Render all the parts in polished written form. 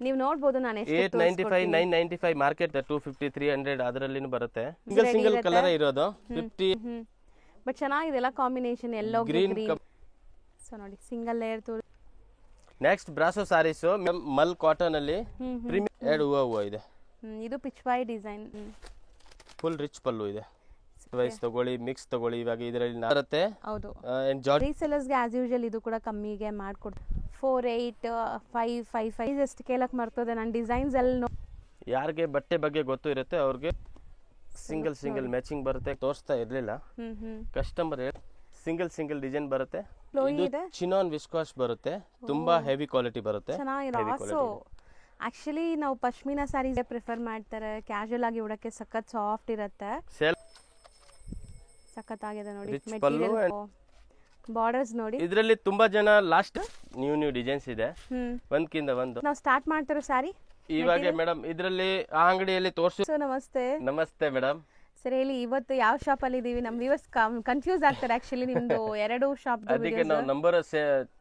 ನೀವು ನೋಡಬಹುದು ನಾನು ಎಷ್ಟು 895 995 ಮಾರ್ಕೆಟ್ 250 300 ಅದರಲ್ಲಿನೂ ಬರುತ್ತೆ. ಸಿಂಗಲ್ ಕಲರ್ ಇರೋದು 50. ಬಟ್ ಚೆನ್ನಾಗಿದೆ ಎಲ್ಲ ಕಾಂಬಿನೇಷನ್ ಎಲ್ಲೋ ಗ್ರೀನ್. ಸೊ ನೋಡಿ ಸಿಂಗಲ್ ಲೇಯರ್ ತೋರಿ. ನೆಕ್ಸ್ಟ್ ಬ್ರಾಸೋ ಸಾರೀಸ್ ಮಲ್ ಕಾಟನ್ ಅಲ್ಲಿ ಪ್ರೀಮಿಯಂ ಎರಡು ಹೂವು ಇದೆ. ಇದು ಪಿಚ್ವಾಯಿ ಡಿಸೈನ್. ಫುಲ್ ರಿಚ್ ಪಲ್ಲು ಇದೆ. ವೈಸ್ ತಗೊಳ್ಳಿ, ಮಿಕ್ಸ್ ತಗೊಳ್ಳಿ, ಇವಾಗ ಇದರಲ್ಲಿ ಬರುತ್ತೆ. ಹೌದು, ರೀಸೆಲ್ಲರ್ಸ್ ಗೆ ಆಸ್ ಯೂಶುವಲ್ ಇದು ಕೂಡ ಕಮ್ಮಿಗೆ ಮಾಡ್ಕೊಡ್ತಾರೆ. 485555 ಜಸ್ಟ್ ಕೇಳಕ್ ಮರ್ತದೆ ನಾನು ಡಿಸೈನ್ಸ್ ಎಲ್ಲ. ಯಾರಿಗೆ ಬಟ್ಟೆ ಬಗ್ಗೆ ಗೊತ್ತು ಇರುತ್ತೆ ಅವ್ರಿಗೆ ಸಿಂಗಲ್ ಮ್ಯಾಚಿಂಗ್ ಬರುತ್ತೆ. ತೋರಿಸ್ತಾ ಇರ್ಲಿಲ್ಲ ಕಸ್ಟಮರ್. ಸಿಂಗಲ್ ಡಿಸೈನ್ ಬರುತ್ತೆ. ಇದು ಚಿನಾನ್ ವಿಸ್ಕಾಸ್ ಬರುತ್ತೆ, ತುಂಬಾ ಹೆವಿ ಕ್ವಾಲಿಟಿ ಬರುತ್ತೆ. ಆಕ್ಚುಲಿ ನಾವು ಪಶ್ಮಿನಾ ಸ್ಯಾರೀಸ್ ಪ್ರಿಫರ್ ಮಾಡ್ತಾರೆ, ಕ್ಯಾಶುಯಲ್ ಆಗಿ ಉಡಕ್ಕೆ ಸಖತ್ ಸಾಫ್ಟ್ ಇರುತ್ತೆ. ಸಖತ್ ಆಗಿದೆ ನೋಡಿ ಮೆಟೀರಿಯಲ್. ಬಾರ್ಡರ್ಸ್ ನೋಡಿ, ಇದರಲ್ಲಿ ತುಂಬಾ ಜನ ಲಾಸ್ಟ್ ನ್ಯೂ ಡಿಸೈನ್ಸ್ ಇದೆ, ಒಂದ್ಕಿಂತ ಒಂದು. ನಾವು ಸ್ಟಾರ್ಟ್ ಮಾಡ್ತಾರೋ ಸ್ಯಾರಿ ಇವಾಗ ಮೇಡಮ್ ಇದರಲ್ಲಿ ಆ ಅಂಗಡಿಯಲ್ಲಿ ತೋರಿಸಿ. ನಮಸ್ತೆ ಮೇಡಮ್. ಸರಿ ಹೇಳಿ, ಇವತ್ತು ಯಾವ ಶಾಪ್ ಅಲ್ಲಿ ಇದೀವಿ? ನಮ್ಮ ವ್ಯೂವರ್ಸ್ ಕನ್ಫ್ಯೂಸ್ ಆಗ್ತಾರೆ ಆಕ್ಚುಲಿ ನಿಮ್ದು ಎರಡು ಶಾಪ್. ಅದಕ್ಕೆ ನಾವು ನಂಬರ್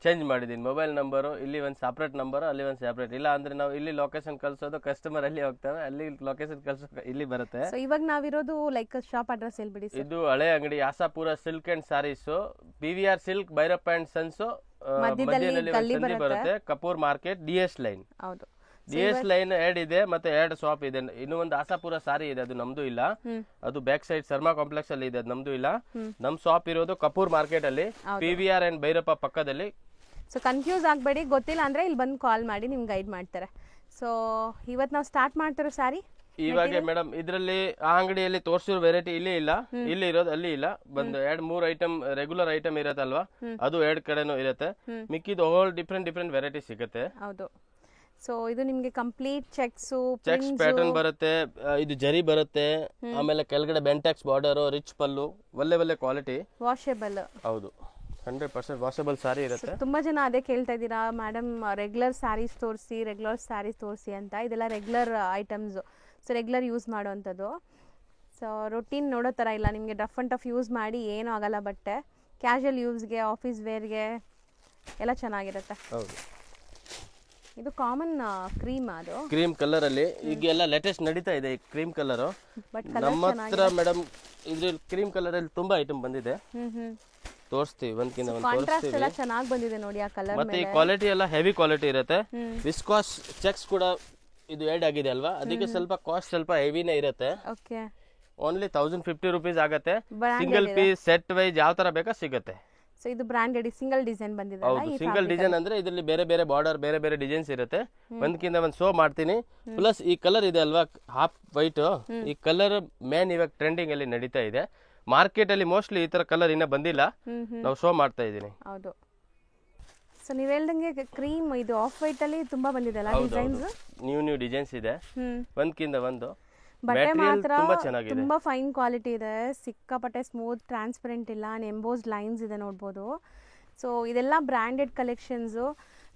ಚೇಂಜ್ ಮಾಡಿದೀನಿ. ಮೊಬೈಲ್ ನಂಬರ್ ಇಲ್ಲಿ ಒಂದು ಸಪರೇಟ್ ನಂಬರ್, ಅಲ್ಲಿ ಒಂದು ಸಪರೇಟ್. ಇಲ್ಲ ಅಂದ್ರೆ ನಾವು ಇಲ್ಲಿ ಲೊಕೇಶನ್ ಕಳ್ಸೋದು, ಕಸ್ಟಮರ್ ಅಲ್ಲಿ ಹೋಗ್ತವೆ, ಅಲ್ಲಿ ಲೊಕೇಶನ್ ಕಳ್ಸೋ ಇಲ್ಲಿ ಬರುತ್ತೆ. ಸೊ ಇವಾಗ ನಾವಿರೋದು ಲೈಕ್ ಶಾಪ್ ಅಡ್ರೆಸ್ ಹೇಳ್ಬಿಡಿ. ಇದು ಹಳೆ ಅಂಗಡಿ Ashapura silk and sarees, PVR silk, Bhairappa and sons ಮಧ್ಯದಲ್ಲಿ ಬರುತ್ತೆ. Kapoor market, DS line. ಹೌದು, DS ಲೈನ್ ಎರಡ್ ಇದೆ, ಮತ್ತೆ ಎರಡು ಶಾಪ್ ಇದೆ. ಇನ್ನು ಒಂದು ಆಸಾಪುರ ಸಾರಿ ಇದೆ, ಅದು ನಮ್ದು ಇಲ್ಲ. ಅದು ಬ್ಯಾಕ್ ಸೈಡ್ ಶರ್ಮಾ ಕಾಂಪ್ಲೆಕ್ಸ್ ಅಲ್ಲಿ ಇದೆ, ಅದು ನಮ್ದು ಇಲ್ಲ. ನಮ್ ಶಾಪ್ ಇರೋದು ಕಪೂರ್ ಮಾರ್ಕೆಟ್ ಅಲ್ಲಿ, PVR ಅಂಡ್ ಭೈರಪ್ಪ ಪಕ್ಕದಲ್ಲಿ. ಸೊ ಕನ್ಫ್ಯೂಸ್ ಆಗ್ಬೇಡಿ, ಗೊತ್ತಿಲ್ಲ ಅಂದ್ರೆ ಇಲ್ಲಿ ಬಂದು ಕಾಲ್ ಮಾಡಿ ನಿಮ್ಗೆ ಗೈಡ್ ಮಾಡ್ತಾರೆ. ಸೊ ಇವತ್ತು ನಾವು ಸ್ಟಾರ್ಟ್ ಮಾಡ್ತಾರೋ ಸಾರಿ. ಇವಾಗ ಮೇಡಮ್ ಇದರಲ್ಲಿ ಆ ಅಂಗಡಿಯಲ್ಲಿ ತೋರಿಸಿರೋ ವೆರೈಟಿ ಇಲ್ಲಿ ಇಲ್ಲ, ಇಲ್ಲಿ ಇರೋದು ಅಲ್ಲಿ ಇಲ್ಲ. ಬಂದು 2-3 ಐಟಮ್ ರೆಗ್ಯುಲರ್ ಐಟಮ್ ಇರತ್ತಲ್ವಾ, ಅದು ಎರಡು ಕಡೆನೂ ಇರುತ್ತೆ. ಮಿಕ್ಕಿದ ಹೋಲ್ ಡಿಫ್ರೆಂಟ್ ವೆರೈಟಿ ಸಿಗುತ್ತೆ. ಹೌದು. ಸೊ ಇದು ನಿಮ್ಗೆ ಕಂಪ್ಲೀಟ್ ಚೆಕ್ಸ್ ಪ್ಯಾಟರ್ನ್ ಬರುತ್ತೆ, ಇದು ಜರಿ ಬರುತ್ತೆ, ಆಮೇಲೆ ಕೆಳಗಡೆ ಬೆಂಟೆಕ್ಸ್ ಬಾರ್ಡರ್, ರಿಚ್ ಪಲ್ಲು, ಒಳ್ಳೆ ಕ್ವಾಲಿಟಿ, ವಾಷೇಬಲ್. ಹೌದು, 100% ವಾಷೇಬಲ್ ಸಾರಿ ಇರುತ್ತೆ. ತುಂಬಾ ಜನ ಅದೇ ಕೇಳ್ತಾ ಇದ್ದೀರಾ ಮೇಡಮ್, ರೆಗ್ಯುಲರ್ ಸ್ಯಾರೀಸ್ ತೋರಿಸಿ ಅಂತ. ಇದೆಲ್ಲ regular items, so regular use ಮಾಡುವಂಥದ್ದು. ಸೊ ರೊಟೀನ್ ನೋಡೋ ಥರ ಇಲ್ಲ, ನಿಮಗೆ ಡಫ್ ಅಂಡ್ ಟಫ್ ಯೂಸ್ ಮಾಡಿ ಏನೂ ಆಗಲ್ಲ. ಬಟ್ಟೆ ಕ್ಯಾಶುಯಲ್ ಯೂಸ್ಗೆ, ಆಫೀಸ್ ವೇರ್ಗೆ ಎಲ್ಲ ಚೆನ್ನಾಗಿರುತ್ತೆ. ಹೌದು, ಇದು ಕಾಮನ್ ಕ್ರೀಮ್, ಅದು ಕ್ರೀಮ್ ಕಲರ್ ಅಲ್ಲಿ ಈಗ ಎಲ್ಲ ಲೇಟೆಸ್ಟ್ ನಡೀತಾ ಇದೆ ಈ ಕ್ರೀಮ್ ಕಲರ್. ನಮ್ಮ ಹತ್ರ ಮೇಡಮ್ ಇದ್ರಲ್ಲಿ ಕ್ರೀಮ್ ಕಲರ್ ಅಲ್ಲಿ ತುಂಬಾ ಐಟಮ್ ಬಂದಿದೆ, ತೋರಿಸ್ತೀವಿ ಒಂದ್ಕಿಂತ ಒಂದು ತೋರಿಸ್ತೀವಿ. ಎಲ್ಲ ಚೆನ್ನಾಗಿ ಬಂದಿದೆ ನೋಡಿ ಆ ಕಲರ್. ಮತ್ತೆ ಈ ಕ್ವಾಲಿಟಿ ಎಲ್ಲ ಹೆವಿ ಕ್ವಾಲಿಟಿ ಇರುತ್ತೆ. ವಿಸ್ಕಾಸ್ ಚೆಕ್ಸ್ ಕೂಡ ಇದು ಆಡ್ ಆಗಿದೆ ಅಲ್ವಾ, ಅದಕ್ಕೆ ಸ್ವಲ್ಪ ಕಾಸ್ಟ್ ಸ್ವಲ್ಪ ಹೆವಿನೇ ಇರುತ್ತೆ. ಓಕೆ, ಓನ್ಲಿ 1050 ರೂಪೀಸ್ ಆಗುತ್ತೆ. ಸಿಂಗಲ್ ಪೀಸ್ ಸೆಟ್ ವೈಸ್ ಯಾವ ತರ ಬೇಕಾ ಸಿಗುತ್ತೆ. ಸೊ ಇದು ಬ್ರಾಂಡೆಡ್ ಸಿಂಗಲ್ ಡಿಸೈನ್ ಬಂದಿದೆ. ಹೌದು, ಸಿಂಗಲ್ ಡಿಸೈನ್ ಅಂದ್ರೆ ಇದರಲ್ಲಿ ಬೇರೆ ಬಾರ್ಡರ್, ಬೇರೆ ಡಿಸೈನ್ಸ್ ಇರುತ್ತೆ. ಒಂದ್ಕಿಂತ ಒಂದು ಶೋ ಮಾಡ್ತೀನಿ. ಪ್ಲಸ್ ಈ ಕಲರ್ ಇದೆ ಅಲ್ವಾ, ಹಾಫ್ ವೈಟ್, ಈ ಕಲರ್ ಮೇನ್ ಇವಾಗ ಟ್ರೆಂಡಿಂಗ್ ಅಲ್ಲಿ ನಡೀತಾ ಇದೆ ಮಾರ್ಕೆಟ್ ಅಲ್ಲಿ. ಮೋಸ್ಟ್ಲಿ ಈ ತರ ಕಲರ್ ಇನ್ನ ಬಂದಿಲ್ಲ, ನಾವು ಶೋ ಮಾಡ್ತಾ ಇದೀನಿ. ಹೌದು. ಸೊ ನೀವ್ ಹೇಳ್ದಂಗೆ ಕ್ರೀಮ್, ಇದು ಆಫ್ ವೈಟ್ ಅಲ್ಲಿ ತುಂಬಾ ಬಂದಿದೆ ಅಲ್ಲ ಡಿಸೈನ್ಸ್. ನ್ಯೂ ಡಿಸೈನ್ಸ್ ಇದೆ, ಒಂದ್ಕಿಂತ ಒಂದು. ಬಟ್ಟೆ ಮಾತ್ರ ತುಂಬಾ ಫೈನ್ ಕ್ವಾಲಿಟಿ ಇದೆ, ಸಿಕ್ಕಾಪಟ್ಟೆ ಸ್ಮೂತ್, ಟ್ರಾನ್ಸ್ಪರೆಂಟ್ ಇಲ್ಲ, ಎಂಬೋಸ್ಡ್ ಲೈನ್ಸ್ ಇದೆ ನೋಡ್ಬೋದು. ಸೊ ಇದೆಲ್ಲ ಬ್ರಾಂಡೆಡ್ ಕಲೆಕ್ಷನ್ಸ್.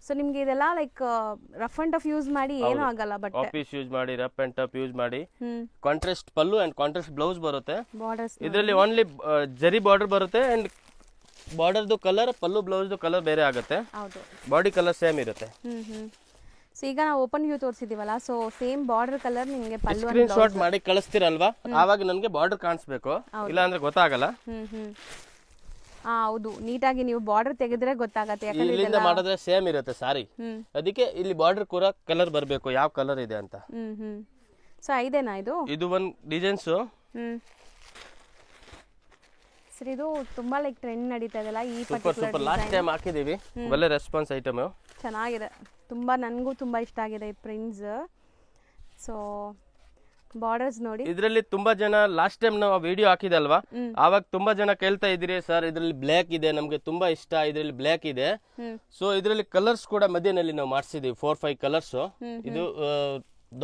ಸೊ ನಿಮ್ಗೆ ಇದೆಲ್ಲ like rough and tough use ಮಾಡಿ ಏನೂ ಆಗಲ್ಲ. ಬಟ್ ಆಫೀಸ್ ಯೂಸ್ ಮಾಡಿ, ರಫ್ ಅಂಡ್ ಟಫ್ ಯೂಸ್ ಮಾಡಿ. Contrast pallu and contrast blouse ಬರುತ್ತೆ. ಬಾರ್ಡರ್ಸ್ ಇದರಲ್ಲಿ ಓನ್ಲಿ ಜರಿ ಬಾರ್ಡರ್ ಬರುತ್ತೆ, ಅಂಡ್ ಬಾರ್ಡರ್ದು ಕಲರ್, ಪಲ್ಲು ಬ್ಲೌಸ್ದು ಕಲರ್ ಬೇರೆ ಆಗುತ್ತೆ. ಹೌದು, ಬಾಡಿ ಕಲರ್ ಸೇಮ್ ಇರುತ್ತೆ. ಸೊ ಈಗ ನಾವು ಓಪನ್ ವ್ಯೂ ತೋರಿಸಿದೀವಲ್ಲ, ಸೊ ಸೇಮ್ ಬಾರ್ಡರ್ ಕಲರ್ ನಿಮಗೆ ಪಲ್ಲು ಸ್ಕ್ರೀನ್ ಶಾಟ್ ಮಾಡಿ ಕಳಿಸ್ತೀರಲ್ವಾ, ಆವಾಗ ನನಗೆ ಬಾರ್ಡರ್ ಕಾಣಿಸ್ಬೇಕು, ಇಲ್ಲ ಅಂದ್ರೆ ಗೊತ್ತಾಗಲ್ಲ. ಹೌದು, ನೀಟಾಗಿ ನೀವು ಬಾರ್ಡರ್ ತೆಗೆದ್ರೆ ಗೊತ್ತಾಗತ್ತೆ. ಇಲ್ಲಿಂದ ಮಾಡಿದ್ರೆ ಸೇಮ್ ಇರುತ್ತೆ ಸಾರಿ, ಅದಕ್ಕೆ ಇಲ್ಲಿ ಬಾರ್ಡರ್ ಕೂಡ ಕಲರ್ ಬರಬೇಕು, ಯಾವ ಕಲರ್ ಇದೆ ಅಂತ. ಸೊ ಇದೇನಾ ಇದು ಒಂದು ಡಿಸೈನ್ಸ್. ಸರಿ, ಇದು ತುಂಬಾ ಲೈಕ್ ಟ್ರೆಂಡ್ ನಡೀತಾ ಇದೆಲ್ಲ ಈ ಪರ್ಟಿಕ್ಯುಲರ್ ಲಾಸ್ಟ್ ಟೈಮ್ ಹಾಕಿದೀವಿ, ಒಳ್ಳೆ ರೆಸ್ಪಾನ್ಸ್ ಐಟಮ್, ಚೆನ್ನಾಗಿದೆ. ತುಂಬಾ ನನಗೂ ತುಂಬಾ ಇಷ್ಟ ಆಗಿದೆ ಈ ಪ್ರಿಂಟ್ಸ್. ಸೊ ಬಾರ್ಡರ್ಸ್ ನೋಡಿ, ಇದರಲ್ಲಿ ತುಂಬಾ ಜನ ಲಾಸ್ಟ್ ಟೈಮ್ ನಾವು ವಿಡಿಯೋ ಹಾಕಿದಲ್ವಾ, ಆವಾಗ ತುಂಬಾ ಜನ ಕೇಳ್ತಾ ಇದ್ದೀರಿ ಸರ್ ಇದ್ರಲ್ಲಿ ಬ್ಲ್ಯಾಕ್ ಇದೆ, ನಮ್ಗೆ ತುಂಬಾ ಇಷ್ಟ, ಇದ್ರಲ್ಲಿ ಬ್ಲ್ಯಾಕ್ ಇದೆ. ಸೊ ಇದರಲ್ಲಿ ಕಲರ್ಸ್ ಕೂಡ ಮಧ್ಯದಲ್ಲಿ ನಾವು ಮಾಡಿಸಿದೀವಿ, 4-5 ಕಲರ್ಸ್. ಇದು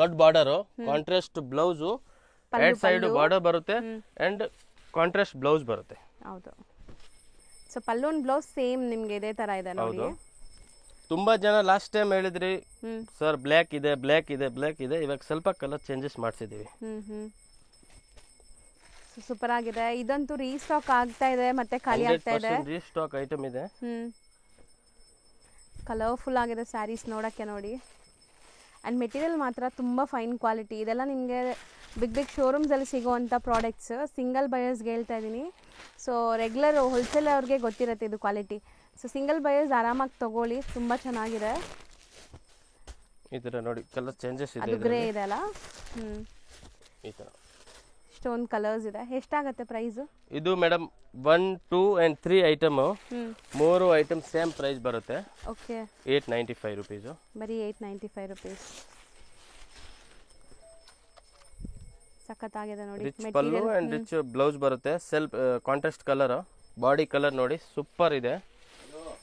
ದೊಡ್ಡ ಬಾರ್ಡರ್, ಕಾಂಟ್ರಾಸ್ಟ್ ಬ್ಲೌಸ್, ಎರಡ್ ಸೈಡ್ ಬಾರ್ಡರ್ ಬರುತ್ತೆ, ಅಂಡ್ ಕಾಂಟ್ರಾಸ್ಟ್ ಬ್ಲೌಸ್ ಬರುತ್ತೆ. ಹೌದು. ಸೊ ಪಲ್ಲು ಬ್ಲೌಸ್ ಸೇಮ್ ನಿಮ್ಗೆ ಇದೇ ತರ ಇದೆ ನೋಡಿ. ತುಂಬಾ ಜನ ಲಾಸ್ಟ್ ಟೈಮ್ ಹೇಳಿದ್ರಿ ಸರ್ ಬ್ಲ್ಯಾಕ್ ಇದೆ. ಇವಾಗ ಸ್ವಲ್ಪ ಕಲರ್ ಚೇಂಜಸ್ ಮಾಡಿಸಿದೀವಿ. ಸೂಪರ್ ಆಗಿದೆ. ಇದಂತೂ ರೀಸ್ಟಾಕ್ ಆಗ್ತಾ ಇದೆ, ಮತ್ತೆ ಖಾಲಿ ಆಗ್ತಾ ಇದೆ. ರೀಸ್ಟಾಕ್ ಐಟಮ್ ಇದೆ. ಕಲರ್ಫುಲ್ ಆಗಿದೆ ಸ್ಯಾರೀಸ್ ನೋಡಕ್ಕೆ ನೋಡಿ. ಆ್ಯಂಡ್ ಮೆಟೀರಿಯಲ್ ಮಾತ್ರ ತುಂಬ ಫೈನ್ ಕ್ವಾಲಿಟಿ. ಇದೆಲ್ಲ ನಿಮಗೆ ಬಿಗ್ ಬಿಗ್ ಶೋರೂಮ್ಸಲ್ಲಿ ಸಿಗೋವಂಥ ಪ್ರಾಡಕ್ಟ್ಸ್. ಸಿಂಗಲ್ ಬಯರ್ಸ್ಗೆ ಹೇಳ್ತಾ ಇದ್ದೀನಿ. ಸೊ ರೆಗ್ಯುಲರ್ ಹೋಲ್ಸೇಲ್ ಅವ್ರಿಗೆ ಗೊತ್ತಿರುತ್ತೆ ಇದು ಕ್ವಾಲಿಟಿ. ಸೊ ಸಿಂಗಲ್ ಬಯರ್ಸ್ ಆರಾಮಾಗಿ ತೊಗೊಳ್ಳಿ, ತುಂಬ ಚೆನ್ನಾಗಿದೆ. ಈ ಥರ ನೋಡಿ ಕಲರ್ ಚೇಂಜಸ್ ಇದೆ. ಅದು ಗ್ರೇ ಇದೆ ಅಲ್ಲ, ಈ ಥರ ಸ್ಟೋನ್ ಕಲರ್ಸ್ ಇದೆ. ಎಷ್ಟಾಗುತ್ತೆ ಪ್ರೈಸು? ಇದು madam 1, 2 and 3 item, 3 item same price ಬರುತ್ತೆ. Okay, 895 rupees. ಬರೀ 895 ರುಪೀಸ್. ಸಖತ್ತಾಗಿದೆ ನೋಡಿ. Rich pallu and rich blouse ಬರುತ್ತೆ. Self contrast colour, body colour ನೋಡಿ ಸೂಪರ್ ಇದೆ.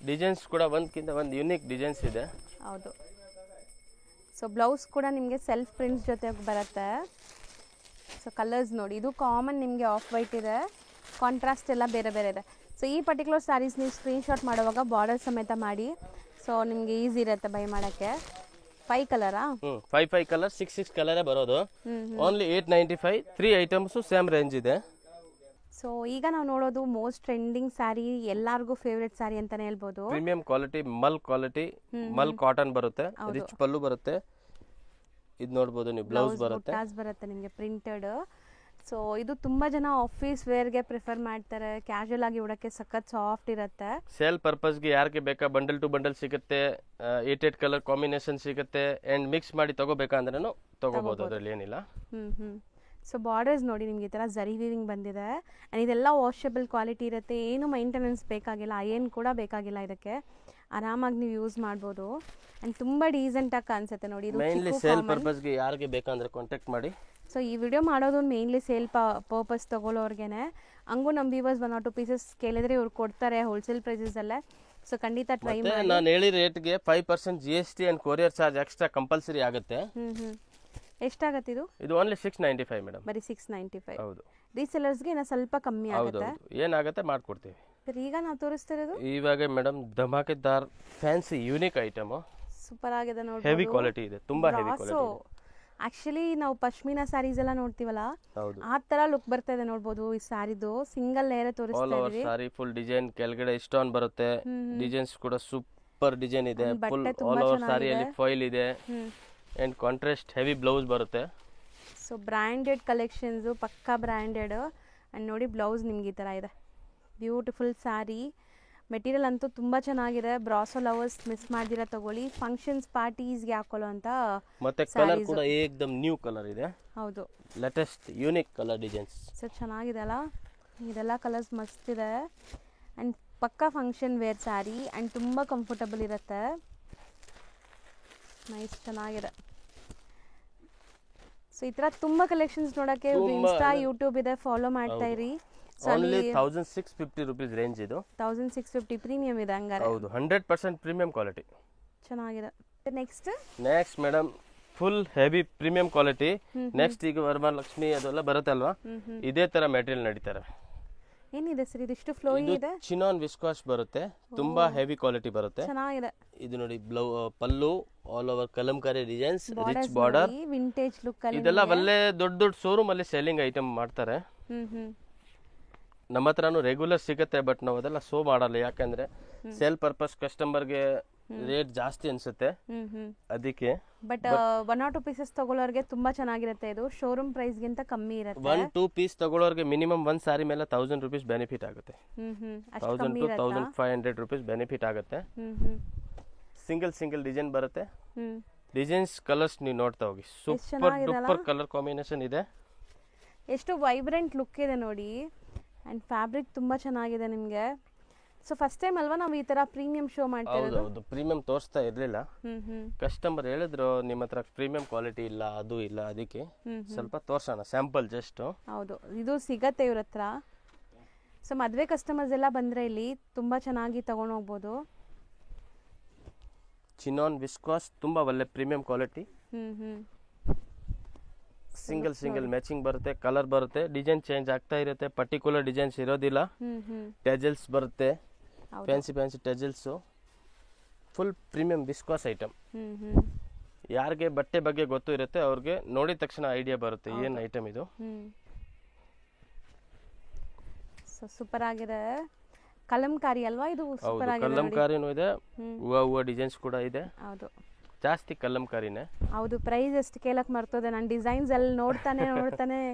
ಡಿಸೈನ್ಸ್ ಕೂಡ ಒಂದಕ್ಕಿಂತ ಒಂದು ಯುನೀಕ್ ಡಿಸೈನ್ಸ್ ಇದೆ. ಹೌದು. ಸೊ ಬ್ಲೌಸ್ ಕೂಡ ನಿಮಗೆ ಸೆಲ್ಫ್ ಪ್ರಿಂಟ್ಸ್ ಜೊತೆ ಬರುತ್ತೆ. ಸೊ ಕಲರ್ಸ್ ನೋಡಿ, ಇದು ಕಾಮನ್ ನಿಮಗೆ ಆಫ್ ವೈಟ್ ಇದೆ, ಕಾಂಟ್ರಾಸ್ಟ್ ಎಲ್ಲ ಬೇರೆ ಬೇರೆ ಇದೆ. ಸೊ ಈ ಪರ್ಟಿಕ್ಯುಲರ್ ಸ್ಯಾರೀಸ್ ನೀವು ಸ್ಕ್ರೀನ್ಶಾಟ್ ಮಾಡುವಾಗ ಬಾರ್ಡರ್ ಸಮೇತ ಮಾಡಿ, ಸೊ ನಿಮಗೆ ಈಸಿ ಇರುತ್ತೆ ಬೈ ಮಾಡೋಕ್ಕೆ. 5 ಕಲರಾ? 5 ಕಲರ್, 6 ಕಲರೇ ಬರೋದು. ಓನ್ಲಿ 895. 3 ಐಟಮ್ಸು ಸೇಮ್ ರೇಂಜ್ ಇದೆ. ಸೊ ಈಗ ನಾವು ನೋಡೋದು ಮೋಸ್ಟ್ ಟ್ರೆಂಡಿಂಗ್ ಸ್ಯಾರಿ, ಎಲ್ಲರಿಗೂ ಫೇವ್ರೆಟ್ ಸ್ಯಾರಿ ಅಂತಾನೆ ಹೇಳ್ಬೋದು. ಪ್ರೀಮಿಯಂ ಕ್ವಾಲಿಟಿ, ಕ್ವಾಲಿಟಿ, ಮಲ್ ಕಾಟನ್ ಬರುತ್ತೆ, ರಿಚ್ ಪಲ್ಲು ಬರುತ್ತೆ. ಇದು ನೋಡ್ಬೋದು ನೀವು, ಬ್ಲೌಸ್ ಬರುತ್ತೆ ನಿಮಗೆ ಪ್ರಿಂಟೆಡ್. ಸೊ ಇದು ತುಂಬ ಜನ ಆಫೀಸ್ ವೇರ್ಗೆ ಪ್ರಿಫರ್ ಮಾಡ್ತಾರೆ, ಕ್ಯಾಶುವಲ್ ಆಗಿ ಉಡೋಕ್ಕೆ ಸಖತ್ ಸಾಫ್ಟ್ ಇರುತ್ತೆ. ಸೇಲ್ ಪರ್ಪಸ್ಗೆ ಯಾರಿಗೆ ಬೇಕಾ ಬಂಡಲ್ ಟು ಬಂಡಲ್ ಸಿಗುತ್ತೆ, 8 ಕಲರ್ ಕಾಂಬಿನೇಷನ್ ಸಿಗುತ್ತೆ, ಆ್ಯಂಡ್ ಮಿಕ್ಸ್ ಮಾಡಿ ತಗೋಬೇಕಂದ್ರೂ ತಗೋಬೋದು, ಅದರಲ್ಲಿ ಏನಿಲ್ಲ. ಸೊ ಬಾರ್ಡರ್ಸ್ ನೋಡಿ ನಿಮಗೆ ಈ ಥರ ಜರಿ ವೀವಿಂಗ್ ಬಂದಿದೆ. ಆ್ಯಂಡ್ ಇದೆಲ್ಲ ವಾಷಬಲ್ ಕ್ವಾಲಿಟಿ ಇರುತ್ತೆ, ಏನು ಮೈಂಟೆನೆನ್ಸ್ ಬೇಕಾಗಿಲ್ಲ, ಅಯನ್ ಕೂಡ ಬೇಕಾಗಿಲ್ಲ. ಇದಕ್ಕೆ ಆರಾಮಾಗಿ ನೀವು ಯೂಸ್ ಮಾಡ್ಬೋದು. ಆ್ಯಂಡ್ ತುಂಬ ಡೀಸೆಂಟಾಗಿ ಕಾಣಿಸುತ್ತೆ ನೋಡಿ. ಇದು ಮೇನ್ಲಿ ಸೇಲ್ ಪರ್ಪಸ್ಗೆ ಯಾರಿಗೆ ಬೇಕಂದ್ರೆ ಕಾಂಟ್ಯಾಕ್ಟ್ ಮಾಡಿ. ಸೊ ಈ ವಿಡಿಯೋ ಮಾಡೋದು ಮೇನ್ಲಿ ಸೇಲ್ ಪರ್ಪಸ್ ತೊಗೊಳ್ಳೋರ್ಗೆ. ಹಂಗೂ ನಮ್ಮ ವ್ಯೂವರ್ಸ್ 1 or 2 ಪೀಸಸ್ ಕೇಳಿದ್ರೆ ಇವ್ರು ಕೊಡ್ತಾರೆ ಹೋಲ್ಸೇಲ್ ಪ್ರೈಸಸಲ್ಲೇ. ಸೊ ಖಂಡಿತ ಟ್ರೈ ಮಾಡಿ. ನಾನು ಹೇಳಿ ರೇಟ್ಗೆ 5% GST and courier charge extra compulsory ಆಗುತ್ತೆ. ಎಷ್ಟಾಗತ್ತೆ ಇದು? ಇದು ಓನ್ಲಿ 695 ಮೇಡಮ್. ಬರೀ 695. ಹೌದು. ರೀಸೆಲರ್ಸ್ಗೆ ಇನ್ನೂ ಸ್ವಲ್ಪ ಕಮ್ಮಿ ಆಗುತ್ತೆ. ಏನಾಗುತ್ತೆ ಮಾಡ್ಕೊಡ್ತೀವಿ. ಸರ್ ಈಗ ನಾವು ತೋರಿಸ್ತಿರೋದು ಇವಾಗ ಮೇಡಮ್ ಧಮಾಕೆದಾರ್ ಫ್ಯಾನ್ಸಿ ಯೂನಿಕ್ ಐಟಮ್, ಸೂಪರ್ ಆಗಿದೆ ನೋಡಿ. ಹೆವಿ ಕ್ವಾಲಿಟಿ ಇದೆ, ತುಂಬಾ ಹೆವಿ ಕ್ವಾಲಿಟಿ ಇದೆ. ಆಕ್ಚುಲಿ ನಾವು ಪಶ್ಮಿನಾ ಸ್ಯಾರೀಸ್ ಎಲ್ಲ ನೋಡ್ತೀವಲ್ಲ, ಆ ತರ ಲುಕ್ ಬರ್ತಾ ಇದೆ ನೋಡ್ಬೋದು. ಈ ಸ್ಯಾರಿದು ಸಿಂಗಲ್ ಲೇಯರ್ ತೋರಿಸ್ತಾ ಇದೀವಿ. ಸಾರಿ ಫುಲ್ ಡಿಸೈನ್, ಕೆಳಗಡೆ ಸ್ಟೋನ್ ಬರುತ್ತೆ. ಡಿಸೈನ್ಸ್ ಕೂಡ ಸೂಪರ್ ಡಿಸೈನ್ ಇದೆ. ಫುಲ್ ಆಲ್ ಓವರ್ ಸಾರಿಯಲ್ಲಿ ಫಾಯಿಲ್ ಇದೆ. ಅಂಡ್ ಕಾಂಟ್ರಾಸ್ಟ್ ಹೆವಿ ಬ್ಲೌಸ್ ಬರುತ್ತೆ. ಸೊ ಬ್ರ್ಯಾಂಡೆಡ್ ಕಲೆಕ್ಷನ್ಸು, ಪಕ್ಕಾ ಬ್ರ್ಯಾಂಡೆಡ್. ಆ್ಯಂಡ್ ನೋಡಿ ಬ್ಲೌಸ್ ನಿಮ್ಗೆ ಈ ಥರ ಇದೆ. ಬ್ಯೂಟಿಫುಲ್ ಸ್ಯಾರಿ. ಮೆಟೀರಿಯಲ್ ಅಂತೂ ತುಂಬ ಚೆನ್ನಾಗಿದೆ. ಬ್ರಾಸೋ ಲವರ್ಸ್ ಮಿಸ್ ಮಾಡ್ದಿರ ತಗೊಳ್ಳಿ. ಫಂಕ್ಷನ್ಸ್ ಪಾರ್ಟೀಸ್ಗೆ ಹಾಕೊಳ್ಳೋ ಅಂತ. ಮತ್ತೆ ಕಲರ್ ಕೂಡ ಏಕ್ದಮ್ ನ್ಯೂ ಕಲರ್ ಇದೆ. ಹೌದು, latest unique colour designs. So ಚೆನ್ನಾಗಿದೆ ಅಲ್ಲ, ಇದೆಲ್ಲ ಕಲರ್ಸ್ ಮಸ್ತ್ ಇದೆ. ಆ್ಯಂಡ್ ಪಕ್ಕಾ ಫಂಕ್ಷನ್ ವೇರ್ ಸ್ಯಾರಿ. ಆ್ಯಂಡ್ ತುಂಬ ಕಂಫರ್ಟಬಲ್ ಇರುತ್ತೆ. ನೈಸ್, ಚೆನ್ನಾಗಿದೆ. ಸೊ ಈ ಥರ ತುಂಬ ಕಲೆಕ್ಷನ್ಸ್ ನೋಡೋಕ್ಕೆ ಇನ್ಸ್ಟಾ ಯೂಟ್ಯೂಬ್ ಇದೆ, ಫಾಲೋ ಮಾಡ್ತಾ ಇರಿ. ಓನ್ಲಿ 1650 ರುಪೀಸ್ ರೇಂಜ್ ಇದು. 1650 ಪ್ರೀಮಿಯಂ ಇದೆ ಹಂಗಾರೆ. ಹೌದು, 100% ಪ್ರೀಮಿಯಂ ಕ್ವಾಲಿಟಿ. ಚೆನ್ನಾಗಿದೆ. Next madam full heavy premium quality. Next ಈಗ ವರಮಹಾಲಕ್ಷ್ಮಿ ಅದೆಲ್ಲ ಬರುತ್ತಲ್ವಾ, ಇದೇ ತರ ಮೆಟೀರಿಯಲ್ ನಡೀತಾರೆ. ಏನಿದೆ ಸರ್ ಇದಿಷ್ಟು ಫ್ಲೋ ಇದೆ? ಚಿನಾನ್ ವಿಸ್ಕಾಸ್ ಬರುತ್ತೆ, ತುಂಬಾ ಹೆವಿ ಕ್ವಾಲಿಟಿ ಬರುತ್ತೆ. ಚೆನ್ನಾಗಿದೆ. ಇದು ನೋಡಿ pallu all over kalamkari designs, rich border, vintage look ಅಲ್ಲಿ. ಇದೆಲ್ಲ ಒಳ್ಳೆ ದೊಡ್ಡ ದೊಡ್ಡ ಶೋರೂಮ್ ಅಲ್ಲಿ ಸೆಲ್ಲಿಂಗ್ ಐಟಮ್ ಮಾಡ್ತಾರೆ. ನಮ್ಮ ಹತ್ರನೂ ರೆಗ್ಯುಲರ್ ಸಿಗುತ್ತೆ, ಬಟ್ ನಾವು ಅದೆಲ್ಲ ಶೋ ಮಾಡಲ್ಲ. ಯಾಕಂದ್ರೆ ಸೇಲ್ ಪರ್ಪಸ್ ಕಸ್ಟಮರ್ಗೆ ರೇಟ್ ಜಾಸ್ತಿ ಅನ್ಸುತ್ತೆ, ಅದಕ್ಕೆ. ಬಟ್ 1 or 2 ಪೀಸಸ್ ತಗೊಳ್ಳೋರ್ಗೆ ತುಂಬಾ ಚೆನ್ನಾಗಿರುತ್ತೆ. ಇದು ಶೋರೂಮ್ ಪ್ರೈಸ್ ಗಿಂತ ಕಮ್ಮಿ ಇರುತ್ತೆ. 1-2 ಪೀಸ್ ತಗೊಳ್ಳೋರ್ಗೆ ಮಿನಿಮಮ್ ಒಂದ್ ಸಾರಿ ಮೇಲೆ 1000 rupees ಬೆನಿಫಿಟ್ ಆಗುತ್ತೆ. 1000 to 1500 rupees ಬೆನಿಫಿಟ್ ಆಗುತ್ತೆ. ಸಿಂಗಲ್ ಡಿಸೈನ್ ಬರುತ್ತೆ. ಡಿಸೈನ್ಸ್ ಕಲರ್ಸ್ ನೀವು ನೋಡ್ತಾ ಹೋಗಿ, ಸೂಪರ್ ಕಲರ್ ಕಾಂಬಿನೇಷನ್ ಇದೆ. ಎಷ್ಟು ವೈಬ್ರೆಂಟ್ ಲುಕ್ ಇದೆ ನೋಡಿ. ಅಂಡ್ ಫ್ಯಾಬ್ರಿಕ್ ತುಂಬಾ ಚೆನ್ನಾಗಿದೆ ನಿಮಗೆ. ಸೊ ಫಸ್ಟ್ ಟೈಮ್ ಅಲ್ವಾ ನಾವು ಈ ತರ ಪ್ರೀಮಿಯಂ ಶೋ ಮಾಡ್ತಾ ಇರೋದು? ಹೌದು, ಪ್ರೀಮಿಯಂ ತೋರಿಸ್ತಾ ಇರ್ಲಿಲ್ಲ. ಕಸ್ಟಮರ್ ಹೇಳಿದ್ರು ನಿಮ್ಮ ಹತ್ರ ಪ್ರೀಮಿಯಂ ಕ್ವಾಲಿಟಿ ಇಲ್ಲ, ಅದು ಇಲ್ಲ, ಅದಕ್ಕೆ ಸ್ವಲ್ಪ ತೋರ್ಸೋಣ ಸ್ಯಾಂಪಲ್ ಜಸ್ಟ್. ಹೌದು, ಇದು ಸಿಗತ್ತೆ ಇವ್ರ ಹತ್ರ. ಸೊ ಮದುವೆ ಕಸ್ಟಮರ್ಸ್ ಎಲ್ಲ ಬಂದ್ರೆ ಇಲ್ಲಿ ತುಂಬಾ ಚೆನ್ನಾಗಿ ತಗೊಂಡು ಹೋಗ್ಬೋದು. ಚಿನಾನ್ ವಿಸ್ಕಾಸ್ ತುಂಬಾ ಒಳ್ಳೆ ಪ್ರೀಮಿಯಂ ಕ್ವಾಲಿಟಿ. ಸಿಂಗಲ್ ಮ್ಯಾಚಿಂಗ್ ಬರುತ್ತೆ, ಕಲರ್ ಬರುತ್ತೆ, ಡಿಸೈನ್ ಚೇಂಜ್ ಆಗ್ತಾ ಇರುತ್ತೆ, ಪರ್ಟಿಕ್ಯುಲರ್ ಡಿಸೈನ್ಸ್ ಇರೋದಿಲ್ಲ. ಟೆಜಲ್ಸ್ ಬರುತ್ತೆ, fancy ಟೆಜಲ್ಸ್, full premium viscose item. ಯಾರಿಗೆ ಬಟ್ಟೆ ಬಗ್ಗೆ ಗೊತ್ತು ಇರುತ್ತೆ ಅವ್ರಿಗೆ ನೋಡಿದ ತಕ್ಷಣ ಐಡಿಯಾ ಬರುತ್ತೆ ಏನ್ ಐಟಮ್ ಇದು. ಸೊ ಸೂಪರ್ ಆಗಿದೆ. ಕಲಂಕಾರಿ ಅಲ್ವಾ ಇದು? ಸೂಪರ್ ಆಗಿದೆ. ಕಲಂಕಾರಿನೂ ಇದೆ, ಹೂವ ಡಿಸೈನ್ಸ್ ಕೂಡ ಇದೆ. ಹೌದು. ಜಾಸ್ತಿ ಕಲಂಕಾರಿನೇ. ಹೌದು, ಪ್ರೈಸ್ ಎಷ್ಟು ಕೇಳಕ್ ಮರ್ತೋದೆ. ನಾನು ಡಿಸೈನ್ಸ್ ಎಲ್ಲ ನೋಡ್ತಾನೆ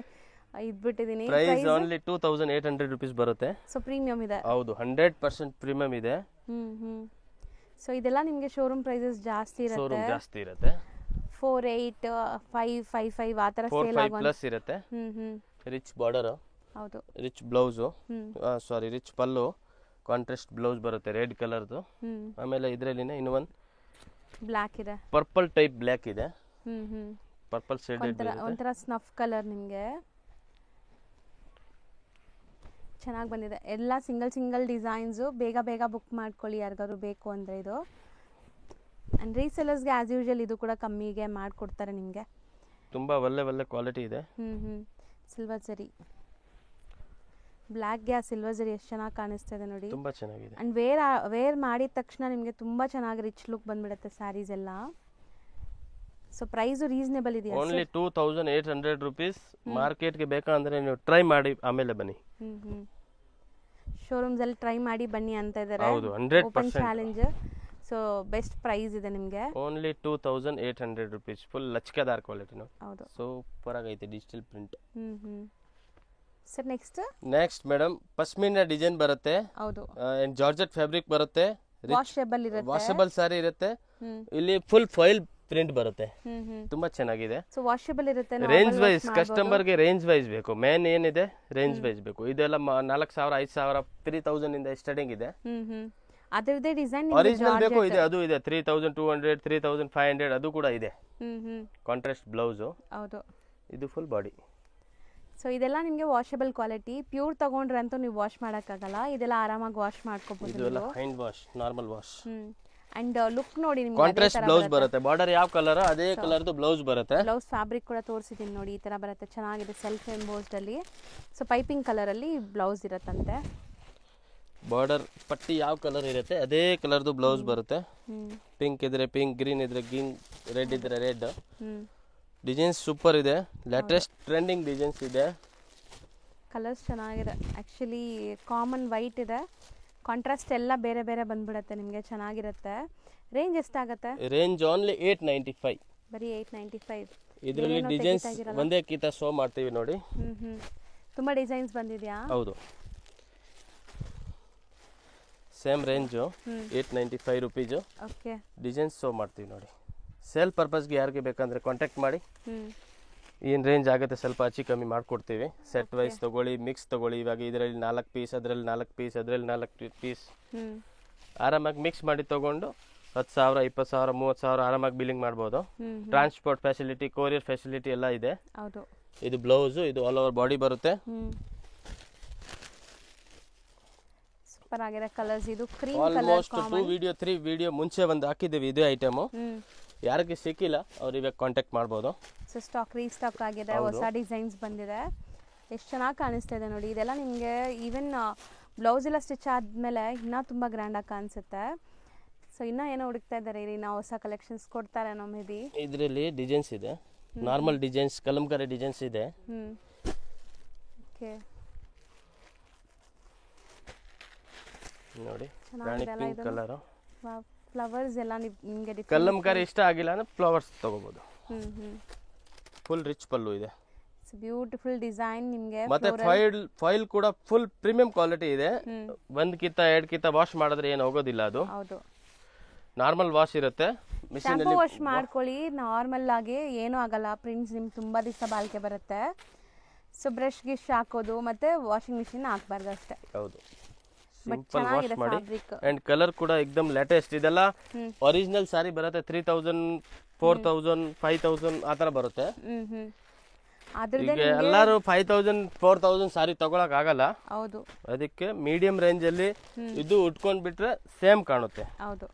ಇದ್ಬಿಟ್ಟಿದ್ದೀನಿ. ಪ್ರೈಸ್ ಓನ್ಲಿ 2800 rupees ಬರುತ್ತೆ. ಸೊ ಪ್ರೀಮಿಯಂ ಇದೆ. ಹೌದು, 100% ಪ್ರೀಮಿಯಂ ಇದೆ. ಸೊ ಇದೆಲ್ಲ ನಿಮಗೆ ಶೋರೂಮ್ ಪ್ರೈಸಸ್ ಜಾಸ್ತಿ ಇರುತ್ತೆ. 48, 5, 5 ಆ ಥರ ಸೇಲ್ ಆಗುವ ಪ್ಲಸ್ ಇರುತ್ತೆ. ರಿಚ್ ಬಾರ್ಡರ್, ಹೌದು, ರಿಚ್ ಬ್ಲೌಸು, ಸಾರಿ ರಿಚ್ ಪಲ್ಲು, ಕಾಂಟ್ರಾಸ್ಟ್ ಬ್ಲೌಸ್ ಬರುತ್ತೆ ರೆಡ್ ಕಲರ್ದು. ಆಮೇಲೆ ಇದರಲ್ಲಿನೇ ಇನ್ನೂ ಒಂದು ಬ್ಲ್ಯಾಕ್ ಇದೆ, ಪರ್ಪಲ್ ಟೈಪ್ ಬ್ಲ್ಯಾಕ್ ಇದೆ. ಪರ್ಪಲ್ ಶೇಡ್ ಒಂಥರ ಸ್ನಫ್ ಕಲರ್. ನಿಮಗೆ ಚೆನ್ನಾಗಿ ಬಂದಿದೆ. ಎಲ್ಲ ಸಿಂಗಲ್ ಡಿಸೈನ್ಸು. ಬೇಗ ಬುಕ್ ಮಾಡ್ಕೊಳ್ಳಿ ಯಾರಿಗಾದ್ರು ಬೇಕು ಅಂದರೆ. ಇದು ಆ್ಯಂಡ್ ರೀಸೆಲರ್ಸ್ಗೆ ಆ್ಯಸ್ ಯೂಶುವಲ್ ಇದು ಕೂಡ ಕಮ್ಮಿಗೆ ಮಾಡಿಕೊಡ್ತಾರೆ ನಿಮಗೆ. ತುಂಬ ಒಳ್ಳೆ ಕ್ವಾಲಿಟಿ ಇದೆ. ಸಿಲ್ವರ್ ಜರಿ, ಬ್ಲ್ಯಾಕ್ಗೆ ಆ ಸಿಲ್ವರ್ ಜರಿ ಎಷ್ಟು ಚೆನ್ನಾಗಿ ಕಾಣಿಸ್ತಾ ಇದೆ ನೋಡಿ. ತುಂಬ ಚೆನ್ನಾಗಿದೆ. ಆ್ಯಂಡ್ ವೇರ್ ಮಾಡಿದ ತಕ್ಷಣ ನಿಮಗೆ ತುಂಬ ಚೆನ್ನಾಗಿ ರಿಚ್ ಲುಕ್ ಬಂದ್ಬಿಡುತ್ತೆ ಸ್ಯಾರೀಸ್ ಎಲ್ಲ. ಸೊ ಪ್ರೈಸು ರೀಸನೇಬಲ್ ಇದೆಯಾ? Only 2800 rupees. ಮಾರ್ಕೆಟ್ಗೆ ಬೇಕಂದ್ರೆ ನೀವು ಟ್ರೈ ಮಾಡಿ ಆಮೇಲೆ ಬನ್ನಿ. ಶೋರೂಮ್ಸ್ ಅಲ್ಲಿ ಟ್ರೈ ಮಾಡಿ ಬನ್ನಿ ಅಂತ ಇದ್ದಾರೆ. ಹೌದು, 100% open challenge. So best price ಇದೆ ನಿಮಗೆ. Only 2800 rupees. ಫುಲ್ ಲಚ್ಕದಾರ್ ಕ್ವಾಲಿಟಿ ನೋಡಿ. ಹೌದು, ಸೂಪರ್ ಆಗೈತೆ digital print. Sir next madam pashmina design ಬರುತ್ತೆ. ಹೌದು, ಜಾರ್ಜೆಟ್ ಫ್ಯಾಬ್ರಿಕ್ ಬರುತ್ತೆ. ವಾಷಬಲ್ ಸಾರಿ ಇರುತ್ತೆ. ಇಲ್ಲಿ ಫುಲ್ ಫಾಯಿಲ್ ಪ್ರಿಂಟ್ ಬರುತ್ತೆ. ತುಂಬಾ ಚೆನ್ನಾಗಿದೆ. ಸೊ ವಾಷಬಲ್ ಇರುತ್ತೆ. ರೇಂಜ್ ವೈಸ್ ಕಸ್ಟಮರ್ಗೆ ರೇಂಜ್ ವೈಸ್ ಬೇಕು. ಮೇನ್ ಏನಿದೆ ರೇಂಜ್ ವೈಸ್ ಬೇಕು. ಇದೆಲ್ಲ 4000, 5000, 3000 ಇಂದ ಸ್ಟಾರ್ಟಿಂಗ್ ಇದೆ. ಅದರದೇ ಡಿಸೈನ್ ಒರಿಜಿನಲ್ ಬೇಕು ಇದೆ, ಅದು ಇದೆ. 3200, 3500 ಅದು ಕೂಡ ಇದೆ. Contrast blouse. ಹೌದು, ಇದು ಫುಲ್ ಬಾಡಿ. ಸೊ ಇದೆಲ್ಲ ನಿಮಗೆ ವಾಷಬಲ್ ಕ್ವಾಲಿಟಿ. ಪ್ಯೂರ್ ತಗೊಂಡ್ರೆ ಅಂತೂ ನೀವು ವಾಶ್ ಮಾಡೋಕ್ಕಾಗಲ್ಲ. ಇದೆಲ್ಲ ಆರಾಮಾಗಿ ವಾಶ್ ಮಾಡ್ಕೋಬಹುದು. ಇದೆಲ್ಲ hand wash, normal wash. And look ನೋಡಿ ನಿಮಗೆ ಕಾಂಟ್ರಾಸ್ಟ್ ಬ್ಲೌಸ್ ಬರುತ್ತೆ. ಬಾರ್ಡರ್ ಯಾವ ಕಲರ್ ಅದೇ ಕಲರ್ದು ಬ್ಲೌಸ್ ಬರುತ್ತೆ. ಬ್ಲೌಸ್ ಫ್ಯಾಬ್ರಿಕ್ ಕೂಡ ತೋರಿಸಿದ್ದೀನಿ ನೋಡಿ. ಈ ತರ ಬರುತ್ತೆ, ಚೆನ್ನಾಗಿದೆ. ಸೆಲ್ಫ್ ಎಂಬೋಸ್ಡ್ ಅಲ್ಲಿ. ಸೊ ಪೈಪಿಂಗ್ ಕಲರ್ ಅಲ್ಲಿ ಬ್ಲೌಸ್ ಇರುತ್ತಂತೆ. ಬಾರ್ಡರ್ ಪಟ್ಟಿ ಯಾವ ಕಲರ್ ಇರುತ್ತೆ ಅದೇ ಕಲರ್ದು ಬ್ಲೌಸ್ ಬರುತ್ತೆ. ಪಿಂಕ್ ಇದ್ರೆ ಪಿಂಕ್, ಗ್ರೀನ್ ಇದ್ರೆ ಗ್ರೀನ್, ರೆಡ್ ಇದ್ರೆ ರೆಡ್. ಡಿಸೈನ್ಸ್ ಸೂಪರ್ ಇದೆ. ಲೇಟೆಸ್ಟ್ ಟ್ರೆಂಡಿಂಗ್ ಡಿಸೈನ್ಸ್ ಇದೆ. ಕಲರ್ಸ್ ಚೆನ್ನಾಗಿದೆ. ಆ್ಯಕ್ಚುಲಿ ಕಾಮನ್ ವೈಟ್ ಇದೆ. ಕಾಂಟ್ರಾಸ್ಟ್ ಎಲ್ಲ ಬೇರೆ ಬಂದ್ಬಿಡುತ್ತೆ ನಿಮಗೆ. ಚೆನ್ನಾಗಿರುತ್ತೆ. ರೇಂಜ್ ಎಷ್ಟಾಗುತ್ತೆ? Range only 895. ಬರೀ 895. ಇದರಲ್ಲಿ ಡಿಸೈನ್ಸ್ ಒಂದೇ ಕಿತ ಶೋ ಮಾಡ್ತೀವಿ ನೋಡಿ. ತುಂಬ ಡಿಸೈನ್ಸ್ ಬಂದಿದೆಯಾ? ಹೌದು, same range 895 rupees. Okay, designs show ಮಾಡ್ತೀವಿ ನೋಡಿ. ಸೇಲ್ ಪರ್ಪಸ್ಗೆ ಯಾರಿಗೆ ಬೇಕಂದ್ರೆ ಕಾಂಟ್ಯಾಕ್ಟ್ ಮಾಡಿ. ಏನು ರೇಂಜ್ ಆಗುತ್ತೆ ಸ್ವಲ್ಪ ಹೆಚ್ಚು ಕಮ್ಮಿ ಮಾಡಿಕೊಡ್ತೀವಿ. ಸೆಟ್ ವೈಸ್ ತೊಗೊಳ್ಳಿ, ಮಿಕ್ಸ್ ತೊಗೊಳ್ಳಿ. ಇವಾಗ ಇದರಲ್ಲಿ 4 ಪೀಸ್, ಅದರಲ್ಲಿ 4 ಪೀಸ್, ಅದರಲ್ಲಿ 4 ಪೀಸ್, ಆರಾಮಾಗಿ ಮಿಕ್ಸ್ ಮಾಡಿ ತೊಗೊಂಡು 10,000, 20,000, 30,000 ಆರಾಮಾಗಿ ಬಿಲ್ಲಿಂಗ್ ಮಾಡ್ಬೋದು. ಟ್ರಾನ್ಸ್ಪೋರ್ಟ್ ಫೆಸಿಲಿಟಿ, ಕೊರಿಯರ್ ಫೆಸಿಲಿಟಿ ಎಲ್ಲ ಇದೆ. ಹೌದು, ಇದು ಬ್ಲೌಸು, ಇದು ಆಲ್ ಓವರ್ ಬಾಡಿ ಬರುತ್ತೆ. ಸೂಪರ್ ಆಗಿದೆ ಕಲರ್ಸ್. ಇದು cream colour. Almost 2 video 3 video ಮುಂಚೆ ಒಂದು ಹಾಕಿದ್ದೀವಿ ಇದೇ ಐಟಮು. ಯಾರಿಗೆ ಸಿಕ್ಕಿಲ್ಲ ಅವ್ರು ಇವಾಗ ಕಾಂಟ್ಯಾಕ್ಟ್ ಮಾಡ್ಬೋದು. ಸೊ ಸ್ಟಾಕ್ ರೀಸ್ಟಾಕ್ ಆಗಿದೆ. ಹೊಸ ಡಿಸೈನ್ಸ್ ಬಂದಿದೆ. ಎಷ್ಟು ಚೆನ್ನಾಗಿ ಕಾಣಿಸ್ತಾ ಇದೆ ನೋಡಿ. ಇದೆಲ್ಲ ನಿಮಗೆ ಈವನ್ ಬ್ಲೌಸ್ ಎಲ್ಲ ಸ್ಟಿಚ್ ಆದಮೇಲೆ ಇನ್ನೂ ತುಂಬ ಗ್ರ್ಯಾಂಡಾಗಿ ಕಾಣಿಸುತ್ತೆ. ಸೊ ಇನ್ನೂ ಏನೋ ಹುಡುಕ್ತಾ ಇದ್ದಾರೆ ಇಲ್ಲಿ. ನಾವು ಹೊಸ ಕಲೆಕ್ಷನ್ಸ್ ಕೊಡ್ತಾರೆ ನಮ್ಮ ಮೇಬಿ. ಇದರಲ್ಲಿ ಡಿಸೈನ್ಸ್ ಇದೆ, ನಾರ್ಮಲ್ ಡಿಸೈನ್ಸ್, ಕಲಂಕಾರಿ ಡಿಸೈನ್ಸ್ ಇದೆ. ಓಕೆ, ನೋಡಿ ರಾಣಿ ಪಿಂಕ್ ಕಲರ್. ಫ್ಲವರ್ಸ್ ಎಲ್ಲ ನಿಮಗೆ ಕಲಂಕಾರಿ ಇಷ್ಟ ಆಗಿಲ್ಲ ಅಂದ್ರೆ ಫ್ಲವರ್ಸ್ ತಗೋಬಹುದು. ಫುಲ್ ರಿಚ್ ಪಲ್ಲು ಇದೆ. ಬ್ಯೂಟಿಫುಲ್ ಡಿಸೈನ್ ನಿಮಗೆ. ಮತ್ತೆ ಫಾಯಿಲ್ ಕೂಡ ಫುಲ್ ಪ್ರೀಮಿಯಂ ಕ್ವಾಲಿಟಿ ಇದೆ. 1 ಕಿತ 2 ಕಿತ ವಾಶ್ ಮಾಡಿದ್ರೆ ಏನು ಹೋಗೋದಿಲ್ಲ. ಅದು ಹೌದು, ನಾರ್ಮಲ್ ವಾಶ್ ಇರುತ್ತೆ. ಮಿಷಿನ್ ಅಲ್ಲಿ ವಾಶ್ ಮಾಡ್ಕೊಳ್ಳಿ. ನಾರ್ಮಲ್ ಆಗಿ ಏನೂ ಆಗಲ್ಲ. ಪ್ರಿಂಟ್ಸ್ ನಿಮ್ಗೆ ತುಂಬಾ ದಿವಸ ಬಾಳಿಕೆ ಬರುತ್ತೆ. ಸೊ ಬ್ರಷ್ ಗಿಶ್ ಹಾಕೋದು ಮತ್ತೆ ವಾಷಿಂಗ್ ಮಿಷಿನ್ ಹಾಕಬಾರ್ದು ಅಷ್ಟೇ. ಹೌದು, ಸಿಂಪಲ್ ವಾಶ್ ಮಾಡಿ. ಅಂಡ್ ಕಲರ್ ಕೂಡ ಎಕ್ದಮ್ ಲೇಟೆಸ್ಟ್. ಇದೆಲ್ಲ ಒರಿಜಿನಲ್ ಸಾರಿ ಬರುತ್ತೆ. 3000, 4000, 5000 ಆ ಥರ ಬರುತ್ತೆ. ಈಗ ಎಲ್ಲರೂ 5000, 4000 ಸಾರಿ ತಗೊಳಕ್ ಆಗಲ್ಲ. ಹೌದು, ಅದಕ್ಕೆ ಮೀಡಿಯಂ ರೇಂಜ್ ಅಲ್ಲಿ ಇದು ಉಟ್ಕೊಂಡ್ ಬಿಟ್ರೆ ಸೇಮ್ ಕಾಣುತ್ತೆ. ಹೌದು,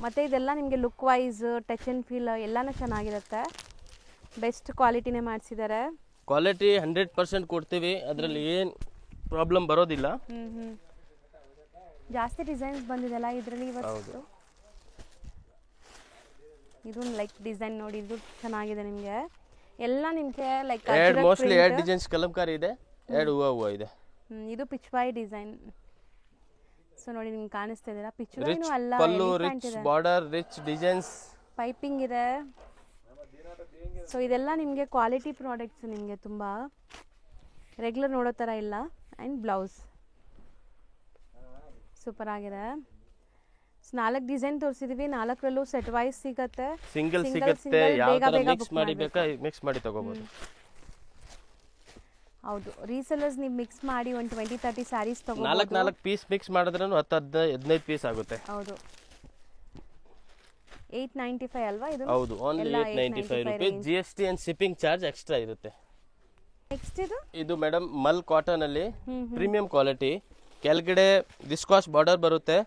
ಮತ್ತೆ ಇದೆಲ್ಲ ನಿಮಗೆ look wise, touch and feel ಎಲ್ಲಾನು ಚೆನ್ನಾಗಿರುತ್ತೆ. ಬೆಸ್ಟ್ ಕ್ವಾಲಿಟಿನೇ ಮಾಡಿಸಿದ್ದಾರೆ. ಕ್ವಾಲಿಟಿ 100% ಕೊಡ್ತೀವಿ. ಅದರಲ್ಲಿ ಏನು ಪ್ರಾಬ್ಲಮ್ ಬರೋದಿಲ್ಲ. ಜಾಸ್ತಿ ಡಿಸೈನ್ಸ್ ಬಂದಿದೆಲ್ಲ ಇದರಲ್ಲಿ ಇವತ್ತು. ಇದು ಲೈಕ್ ಡಿಸೈನ್ ನೋಡಿ, ಇದು ಚೆನ್ನಾಗಿದೆ ನಿಮಗೆ. ಎಲ್ಲ ನಿಮಗೆ ಲೈಕ್ ಮೋಸ್ಟ್ಲಿ 2 ಡಿಸೈನ್ಸ್ ಕಲಂಕಾರಿ ಇದೆ, 2 ಹೂವು ಇದೆ. ಇದು ಪಿಚ್ವಾಯಿ ಡಿಸೈನ್. ಸೊ ನೋಡಿ ನಿಮ್ಗೆ ಕಾಣಿಸ್ತಾ ಇದೆಯಲ್ಲ ಪಿಚ್ಚು ರಿಚ್ ಅಲ್ಲ pallu, rich border, rich designs, piping ಇದೆ. ಸೊ ಇದೆಲ್ಲ ನಿಮಗೆ ಕ್ವಾಲಿಟಿ ಪ್ರಾಡಕ್ಟ್ಸ್, ನಿಮಗೆ ತುಂಬ ರೆಗ್ಯುಲರ್ ನೋಡೋ ಥರ ಇಲ್ಲ. ಆ್ಯಂಡ್ ಬ್ಲೌಸ್ ಸೂಪರ್ ಆಗಿದೆ. 4 ಡಿಸೈನ್ ತೋರಿಸಿದೀವಿ, 4ರಲ್ಲೂ ಸೆಟ್ ವೈಸ್ ಸಿಗತ್ತೆ, ಸಿಂಗಲ್ ಸಿಗುತ್ತೆ. ಯಾವ ತರ ಮಿಕ್ಸ್ ಮಾಡಿ ಬೇಕಾ ಮಿಕ್ಸ್ ಮಾಡಿ ತಗೋಬಹುದು. ಹೌದು, ರೀಸೆಲ್ಲರ್ಸ್ ನೀವು ಮಿಕ್ಸ್ ಮಾಡಿ ಒಂದು 20-30 ಸ್ಯಾರೀಸ್ ತಗೋಬಹುದು. 4 ಪೀಸ್ ಮಿಕ್ಸ್ ಮಾಡಿದ್ರೂ 10-15 ಪೀಸ್ ಆಗುತ್ತೆ. ಹೌದು, 895 ಅಲ್ವಾ ಇದು? ಹೌದು, only 895 rupees. GST and shipping charge extra ಇರುತ್ತೆ. ನೆಕ್ಸ್ಟ್ ಇದು ಮೇಡಮ್ ಮಲ್ ಕಾಟನ್ ಅಲ್ಲಿ ಪ್ರೀಮಿಯಂ ಕ್ವಾಲಿಟಿ, ಕೆಳಗಡೆ ವಿಸ್ಕಾಸ್ ಬಾರ್ಡರ್ ಬರುತ್ತೆ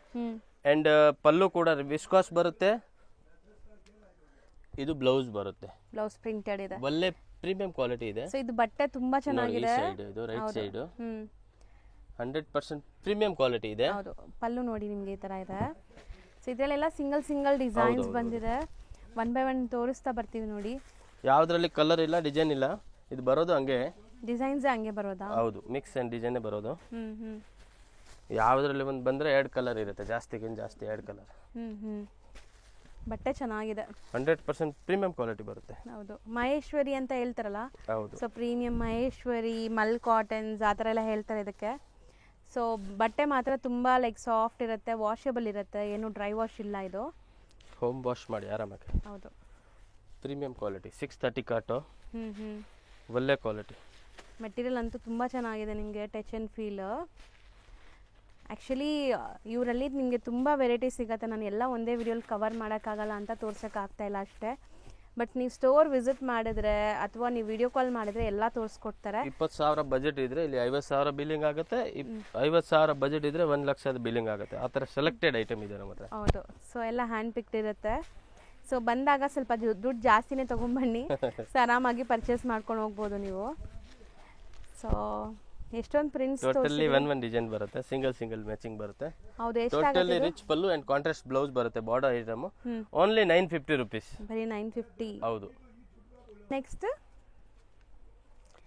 ಅಂಡ್ ಪಲ್ಲು ಕೂಡ ವಿಸ್ಕಾಸ್ ಬರುತ್ತೆ. ಇದು ಬ್ಲೌಸ್ ಬರುತ್ತೆ, ಬ್ಲೌಸ್ ಪ್ರಿಂಟೆಡ್ ಇದೆ, ಒಳ್ಳೆ ಪ್ರೀಮಿಯಂ ಕ್ವಾಲಿಟಿ ಇದೆ. ಸೊ ಇದು ಬಟ್ಟೆ ತುಂಬಾ ಚೆನ್ನಾಗಿದೆ. ಇದು ರೈಟ್ ಸೈಡ್ 100% ಪ್ರೀಮಿಯಂ ಕ್ವಾಲಿಟಿ ಇದೆ. ಹೌದು, ಪಲ್ಲು ನೋಡಿ ನಿಮ್ಗೆ ಈ ತರ ಇದೆ. ಸೊ ಇದರಲ್ಲೆಲ್ಲ ಸಿಂಗಲ್ ಡಿಸೈನ್ಸ್ ಬಂದಿದೆ. 1 by 1 ತೋರಿಸ್ತಾ ಬರ್ತೀವಿ ನೋಡಿ. ಯಾವ್ದ್ರಲ್ಲಿ ಕಲರ್ ಇಲ್ಲ, ಡಿಸೈನ್ ಇಲ್ಲ, ಇದು ಬರೋದು ಹಂಗೆ ಡಿಸೈನ್ಸ್ ಹಂಗೆ ಬರೋದಾ? ಹೌದು, ಮಿಕ್ಸ್ ಅಂಡ್ ಡಿಸೈನ್ ಬರೋದು. ಯಾವ್ದ್ರಲ್ಲಿ ಒಂದು ಬಂದ್ರೆ 2 ಕಲರ್ ಇರುತ್ತೆ, ಜಾಸ್ತಿಗಿಂತ ಜಾಸ್ತಿ 2 ಕಲರ್. ಬಟ್ಟೆ ಚೆನ್ನಾಗಿದೆ, 100% ಪ್ರೀಮಿಯಂ ಕ್ವಾಲಿಟಿ ಬರುತ್ತೆ. ಹೌದು, ಮಹೇಶ್ವರಿ ಅಂತ ಹೇಳ್ತಾರಲ್ಲ, ಹೌದು, ಸೊ ಪ್ರೀಮಿಯಂ ಮಹೇಶ್ವರಿ, ಮಲ್ ಕಾಟನ್ಸ್ ಆ ಥರ ಎಲ್ಲ ಹೇಳ್ತಾರೆ ಇದಕ್ಕೆ. ಸೊ ಬಟ್ಟೆ ಮಾತ್ರ ತುಂಬ ಲೈಕ್ ಸಾಫ್ಟ್ ಇರುತ್ತೆ, ವಾಷಬಲ್ ಇರುತ್ತೆ, ಏನು ಡ್ರೈ ವಾಶ್ ಇಲ್ಲ ಇದು. ಹೋಮ್ ವಾಶ್ ಮಾಡಿ ಆರಾಮಾಗಿ. ಹೌದು, ಪ್ರೀಮಿಯಂ ಕ್ವಾಲಿಟಿ 630 ಕಾಟು, ಒಳ್ಳೆ ಕ್ವಾಲಿಟಿ. ಮೆಟೀರಿಯಲ್ ಅಂತೂ ತುಂಬ ಚೆನ್ನಾಗಿದೆ, ನಿಮಗೆ ಟಚ್ ಆ್ಯಂಡ್ ಫೀಲ್. ಆ್ಯಕ್ಚುಲಿ ಇವರಲ್ಲಿ ನಿಮಗೆ ತುಂಬ ವೆರೈಟಿ ಸಿಗುತ್ತೆ. ನಾನು ಎಲ್ಲ ಒಂದೇ ವಿಡಿಯೋಲಿ ಕವರ್ ಮಾಡೋಕ್ಕಾಗಲ್ಲ ಅಂತ ತೋರ್ಸೋಕ್ಕಾಗ್ತಾಯಿಲ್ಲ ಅಷ್ಟೇ. ಬಟ್ ನೀವು ಸ್ಟೋರ್ ವಿಸಿಟ್ ಮಾಡಿದ್ರೆ ಅಥವಾ ನೀವು ವಿಡಿಯೋ ಕಾಲ್ ಮಾಡಿದ್ರೆ ಎಲ್ಲ ತೋರಿಸ್ಕೊಡ್ತಾರೆ. 20,000 ಬಜೆಟ್ ಇದ್ರೆ ಇಲ್ಲಿ 50,000 ಬಿಲ್ಲಿಂಗ್ ಆಗುತ್ತೆ, 50,000 ಬಜೆಟ್ ಇದ್ರೆ 1 ಲಕ್ಷದ ಬಿಲ್ಲಿಂಗ್ ಆಗುತ್ತೆ. ಆ ಥರ ಸೆಲೆಕ್ಟೆಡ್ ಐಟಮ್ ಇದೆ ನಮ್ಮ ಹತ್ರ. ಹೌದು, ಸೊ ಎಲ್ಲ ಹ್ಯಾಂಡ್ ಪಿಕ್ಡ್ ಇರುತ್ತೆ. ಸೊ ಬಂದಾಗ ಸ್ವಲ್ಪ ದುಡ್ಡು ಜಾಸ್ತಿನೇ ತೊಗೊಂಬನ್ನಿ, ಸೊ ಆರಾಮಾಗಿ ಪರ್ಚೇಸ್ ಮಾಡ್ಕೊಂಡು ಹೋಗ್ಬೋದು ನೀವು. ಸೊ ಎಷ್ಟೊಂದು ಪ್ರಿಂಟ್ಸ್ ಟೋಟಲಿ 1 ಡಿಸೈನ್ ಬರುತ್ತೆ, ಸಿಂಗಲ್ ಮ್ಯಾಚಿಂಗ್ ಬರುತ್ತೆ. ಹೌದು, totally rich pallu and contrast blouse ಬರುತ್ತೆ. ಬಾರ್ಡರ್ ಐಟಮ್ ಓನ್ಲಿ 950 ರೂಪೀಸ್, ಬರೀ 950. ಹೌದು.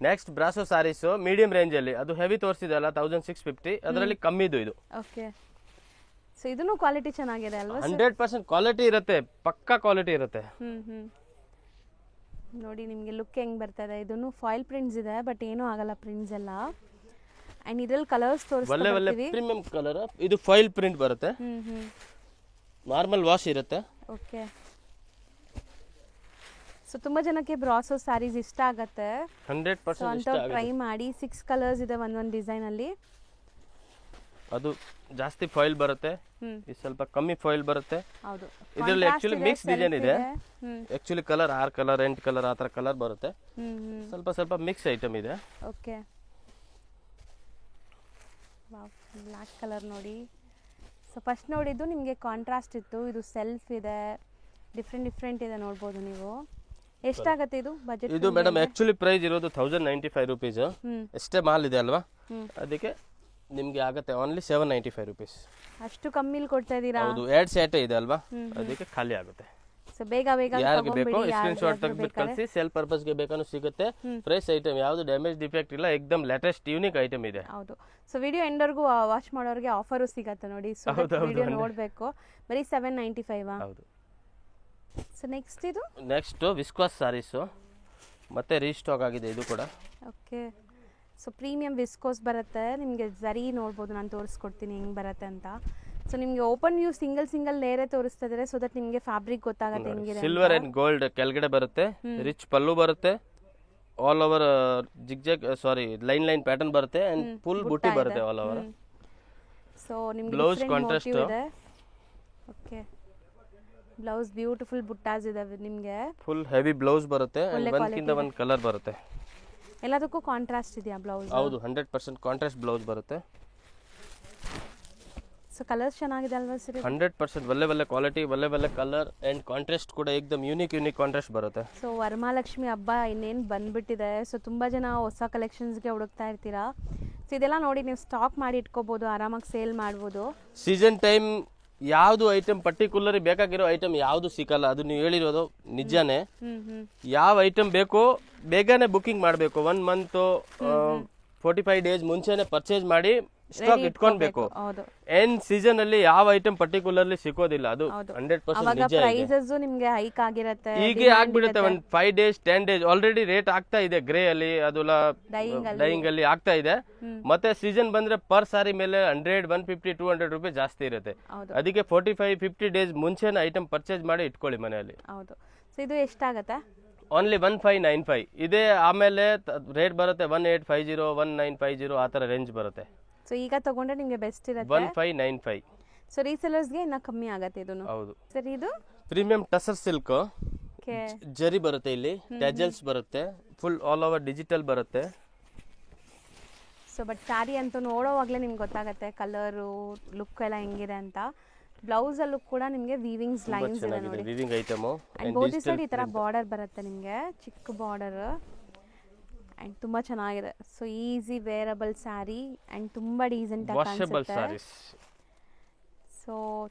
ನೆಕ್ಸ್ಟ್ ಬ್ರಾಸೋ ಸಾರೀಸ್ ಮೀಡಿಯಂ ರೇಂಜ್ ಅಲ್ಲಿ, ಅದು ಹೆವಿ ತೋರಿಸಿದೆ ಅಲ್ಲ 1650, ಅದರಲ್ಲಿ ಕಮ್ಮಿದು ಇದು. ಓಕೆ, ಸೊ ಇದನ್ನು ಕ್ವಾಲಿಟಿ ಚೆನ್ನಾಗಿದೆ ಅಲ್ವಾ? 100% ಕ್ವಾಲಿಟಿ ಇರುತ್ತೆ, ಪಕ್ಕಾ ಕ್ವಾಲಿಟಿ ಇರುತ್ತೆ. ನೋಡಿ ನಿಮಗೆ ಲುಕ್ ಹೆಂಗ್ ಬರ್ತದೆ. ಇದನ್ನು ಫಾಯಿಲ್ ಪ್ರಿಂಟ್ಸ್ ಇದೆ, ಬಟ್ ಏನೂ ಆಗಲ್ಲ ಪ್ರಿಂಟ್ಸ್ ಎಲ್ಲ. ಅಂಡ್ ಇದ್ರಲ್ಲಿ ಕಲರ್ಸ್ ಒಳ್ಳೆ ಪ್ರೀಮಿಯಂ ಕಲರ್. ಇದು ಫಾಯಿಲ್ ಪ್ರಿಂಟ್ ಬರುತ್ತೆ, ನಾರ್ಮಲ್ ವಾಶ್ ಇರುತ್ತೆ. ಓಕೆ, ಸೊ ತುಂಬಾ ಜನಕ್ಕೆ ಬ್ರಾಸೋ ಸ್ಯಾರೀಸ್ ಇಷ್ಟ ಆಗತ್ತೆ, 100% ಇಷ್ಟ ಆಗುತ್ತೆ. ಟ್ರೈ ಮಾಡಿ. 6 ಕಲರ್ಸ್ ಇದೆ ಒಂದೊಂದು ಡಿಸೈನ್ ಅಲ್ಲಿ. ಅದು ಜಾಸ್ತಿ ಫಾಯಿಲ್ ಬರುತ್ತೆ, ಇದು ಸ್ವಲ್ಪ ಕಮ್ಮಿ ಫಾಯಿಲ್ ಬರುತ್ತೆ. ಹೌದು, ಇದರಲ್ಲಿ ಆಕ್ಚುಲಿ ಮಿಕ್ಸ್ ಡಿಸೈನ್ ಇದೆ. ಆಕ್ಚುಲಿ ಕಲರ್ 6 ಕಲರ್ 8 ಕಲರ್ ಆ ಥರ ಕಲರ್ ಬರುತ್ತೆ. ಸ್ವಲ್ಪ ಮಿಕ್ಸ್ ಐಟಮ್ ಇದೆ. ಓಕೆ, ಬ್ಲ್ಯಾಕ್ ಕಲರ್ ನೋಡಿ. ಸೊ ಫಸ್ಟ್ ನೋಡಿದ್ದು ನಿಮಗೆ ಕಾಂಟ್ರಾಸ್ಟ್ ಇತ್ತು, ಇದು ಸೆಲ್ಫ್ ಇದೆ, ಡಿಫ್ರೆಂಟ್ ಇದೆ, ನೋಡ್ಬೋದು ನೀವು. ಎಷ್ಟಾಗತ್ತೆ ಇದು ಬಜೆಟ್? ಇದು ಮೇಡಮ್ ಆಕ್ಚುಲಿ ಪ್ರೈಸ್ ಇರೋದು 1095 ರೂಪೀಸ್. ಎಷ್ಟೇ ಮಾಲ್ ಇದೆ ಅಲ್ವಾ, ಅದಕ್ಕೆ ನಿಮ್ಗೆ ಆಗುತ್ತೆ ಓನ್ಲಿ 795 ರೂಪೀಸ್. ಅಷ್ಟು ಕಮ್ಮಿಲಿ ಕೊಡ್ತಾ ಇದ್ದೀರಾ? ಹೌದು, 2 ಸೆಟ್ ಇದೆ ಅಲ್ವಾ, ಅದಕ್ಕೆ ಖಾಲಿ ಆಗುತ್ತೆ. ಸೊ ಬೇಗ ಯಾರಿಗೆ ಬೇಕೋ ಸ್ಕ್ರೀನ್ ಶಾಟ್ ತೆಗೆದು ಕಳಿಸಿ. ಸೇಲ್ ಪರ್ಪಸ್ ಗೆ ಬೇಕಾನು ಸಿಗುತ್ತೆ. ಫ್ರೆಶ್ ಐಟಮ್, ಯಾವುದು ಡ್ಯಾಮೇಜ್ ಡಿಫೆಕ್ಟ್ ಇಲ್ಲ, ಎಕ್ದಮ್ ಲೇಟೆಸ್ಟ್ ಯೂನಿಕ್ ಐಟಮ್ ಇದೆ. ಹೌದು, ಸೊ ವಿಡಿಯೋ ಎಂಡರ್ಗೂ ವಾಚ್ ಮಾಡೋರಿಗೆ ಆಫರು ಸಿಗತ್ತೆ ನೋಡಿ. ಸೊ ವಿಡಿಯೋ ನೋಡಬೇಕು. ಬರೀ 795. ಹೌದು. ಸೊ ನೆಕ್ಸ್ಟ್ ವಿಸ್ಕಾಸ್ ಸಾರೀಸ್ ಮತ್ತೆ ರೀಸ್ಟಾಕ್ ಆಗಿದೆ ಇದು ಕೂಡ. ಓಕೆ, ಸೊ ಪ್ರೀಮಿಯಂ ವಿಸ್ಕೋಸ್ ಬರುತ್ತೆ ನಿಮಗೆ. ಜರಿ ನೋಡ್ಬೋದು, ನಾನು ತೋರಿಸ್ಕೊಡ್ತೀನಿ ಹೆಂಗೆ ಬರುತ್ತೆ ಅಂತ. ಸೊ ನಿಮಗೆ ಓಪನ್ ವ್ಯೂ ಸಿಂಗಲ್ ಲೇಯರೇ ತೋರಿಸ್ತಾ ಇದ್ದಾರೆ, ಸೊ ದಟ್ ನಿಮಗೆ ಫ್ಯಾಬ್ರಿಕ್ ಗೊತ್ತಾಗುತ್ತೆ ಹೆಂಗಿದೆ. ಸಿಲ್ವರ್ ಅಂಡ್ ಗೋಲ್ಡ್ ಕೆಳಗಡೆ ಬರುತ್ತೆ, ರಿಚ್ ಪಲ್ಲು ಬರುತ್ತೆ, ಆಲ್ ಓವರ್ ಲೈನ್ ಪ್ಯಾಟರ್ನ್ ಬರುತ್ತೆ ಅಂಡ್ ಫುಲ್ ಬುಟ್ಟಿ ಬರುತ್ತೆ ಆಲ್ ಓವರ್. ಸೊ ನಿಮಗೆ ಬ್ಲೌಸ್ ಕಾಂಟ್ರಾಸ್ಟ್ ಇದೆ. ಓಕೆ, ಬ್ಲೌಸ್ ಬ್ಯೂಟಿಫುಲ್ ಬುಟ್ಟಾಸ್ ಇದಾವೆ ನಿಮಗೆ. ಫುಲ್ ಹೆವಿ ಬ್ಲೌಸ್ ಬರುತ್ತೆ, ಒಂದಕ್ಕಿಂತ ಒಂದು ಕಲರ್ ಬರುತ್ತೆ. ಎಲ್ಲದಕ್ಕೂ ಕಾಂಟ್ರಾಸ್ಟ್ ಇದೆಯಾ ಬ್ಲೌಸ್? ಹೌದು, 100% ಕಾಂಟ್ರಾಸ್ಟ್ ಬ್ಲೌಸ್ ಬರುತ್ತೆ. ಸೊ ಕಲರ್ಸ್ ಚೆನ್ನಾಗಿದೆ ಅಲ್ವಾ ಸರ್? 100% ಒಳ್ಳೆ ಕ್ವಾಲಿಟಿ, ಒಳ್ಳೆ ಕಲರ್ ಅಂಡ್ ಕಾಂಟ್ರಾಸ್ಟ್ ಕೂಡ ಏಕದಮ್ ಯೂನಿಕ್ ಕಾಂಟ್ರಾಸ್ಟ್ ಬರುತ್ತೆ. ಸೊ ವರಮಹಾಲಕ್ಷ್ಮಿ ಹಬ್ಬ ಇನ್ನೇನು ಬಂದ್ಬಿಟ್ಟಿದೆ. ಸೊ ತುಂಬ ಜನ ಹೊಸ ಕಲೆಕ್ಷನ್ಸ್ಗೆ ಹುಡುಕ್ತಾ ಇರ್ತೀರಾ. ಸೊ ಇದೆಲ್ಲ ನೋಡಿ ನೀವು ಸ್ಟಾಕ್ ಮಾಡಿ ಇಟ್ಕೋಬೋದು, ಆರಾಮಾಗಿ ಸೇಲ್ ಮಾಡ್ಬೋದು. ಸೀಸನ್ ಟೈಮ್ ಯಾವುದು ಐಟಮ್ ಪರ್ಟಿಕ್ಯುಲರ್ ಬೇಕಾಗಿರೋ ಐಟಮ್ ಯಾವುದು ಸಿಕ್ಕಲ್ಲ, ಅದು ನೀವು ಹೇಳಿರೋದು ನಿಜಾನೇ. ಯಾವ ಐಟಮ್ ಬೇಕೋ ಬೇಗನೆ ಬುಕಿಂಗ್ ಮಾಡಬೇಕು. 1 ಮಂತ್ 45 ಡೇಸ್ ಮುಂಚೆನೆ ಪರ್ಚೇಸ್ ಮಾಡಿ ಸ್ಟಾಕ್ ಇಟ್ಕೊಳ್ಬೇಕು. ಹೌದು. ಏನ್ ಸೀಸನ್ ಅಲ್ಲಿ ಯಾವ ಐಟಮ್ ಪರ್ಟಿಕ್ಯುಲರ್ಲಿ ಸಿಗೋದಿಲ್ಲ, ಅದು 100% ಅವಾಗ ನಿಜ ಇದೆ. ಪ್ರೈಸಸ್ ನಿಮ್ಗೆ ಹೈಕ್ ಆಗಿರತ್ತೆ, ಹೀಗೆ ಆಗ್ಬಿಡುತ್ತೆ. ಒಂದ್ 5 days 10 days ಆಲ್ರೆಡಿ ರೇಟ್ ಆಗ್ತಾ ಇದೆ. ಗ್ರೇ ಅಲ್ಲಿ ಅದೆಲ್ಲ ಡೈಯಿಂಗ್ ಅಲ್ಲಿ ಆಗ್ತಾ ಇದೆ. ಮತ್ತೆ ಸೀಸನ್ ಬಂದ್ರೆ ಪರ್ ಸಾರಿ ಮೇಲೆ 100 150 200 ರೂಪಾಯಿ ಜಾಸ್ತಿ ಇರುತ್ತೆ. ಅದಕ್ಕೆ 45 50 ಡೇಸ್ ಮುಂಚೆನ ಐಟಮ್ ಪರ್ಚೇಸ್ ಮಾಡಿ ಇಟ್ಕೊಳ್ಳಿ ಮನೆಯಲ್ಲಿ. ಹೌದು. ಸೊ ಇದು ಎಷ್ಟಾಗತ್ತೆ? ಓನ್ಲಿ 1595 ಇದೆ. ಆಮೇಲೆ ರೇಟ್ ಬರುತ್ತೆ 1850 1950 ಆ ತರ ರೇಂಜ್ ಬರುತ್ತೆ. ಸೊ ಈಗ ತಗೊಂಡ್ರೆ ನಿಮಗೆ ಬೆಸ್ಟ್ ಇರುತ್ತೆ 1595. ಸೊ ರೀಸೆಲರ್ಸ್ಗೆ ಇನ್ನ ಕಮ್ಮಿ ಆಗತ್ತೆ ಇದನ್ನು. ಹೌದು ಸರ್ ಇದು ಪ್ರೀಮಿಯಂ ಟಸರ್ ಸಿಲ್ಕ್ ಜರಿ ಬರುತ್ತೆ, ಇಲ್ಲಿ ಟ್ಯಾಜಲ್ಸ್ ಬರುತ್ತೆ, ಫುಲ್ ಆಲ್ ಓವರ್ ಡಿಜಿಟಲ್ ಬರುತ್ತೆ. ಸೊ ಬಟ್ ಸ್ಯಾರಿ ಅಂತೂ ನೋಡೋವಾಗಲೇ ನಿಮ್ಗೆ ಗೊತ್ತಾಗುತ್ತೆ ಕಲರು ಲುಕ್ ಎಲ್ಲ ಹೆಂಗಿದೆ ಅಂತ. ಬ್ಲೌಸ್ ಅಲ್ಲೂ ಕೂಡ ನಿಮಗೆ ವೀವಿಂಗ್ಸ್ ಲೈನ್ಸ್ ಇದೆ ನೋಡಿ, weaving item. And both side ಈ ತರ ಬಾರ್ಡರ್ ಬರುತ್ತೆ ನಿಮಗೆ, ಚಿಕ್ಕ ಬಾರ್ಡರ್. ಅಂಡ್ ತುಂಬಾ ಚೆನ್ನಾಗಿದೆ. So easy wearable sari and ತುಂಬಾ ಡೀಸೆಂಟ್ ಆಗಿ ಕಾಣಿಸುತ್ತೆ. ಸೊ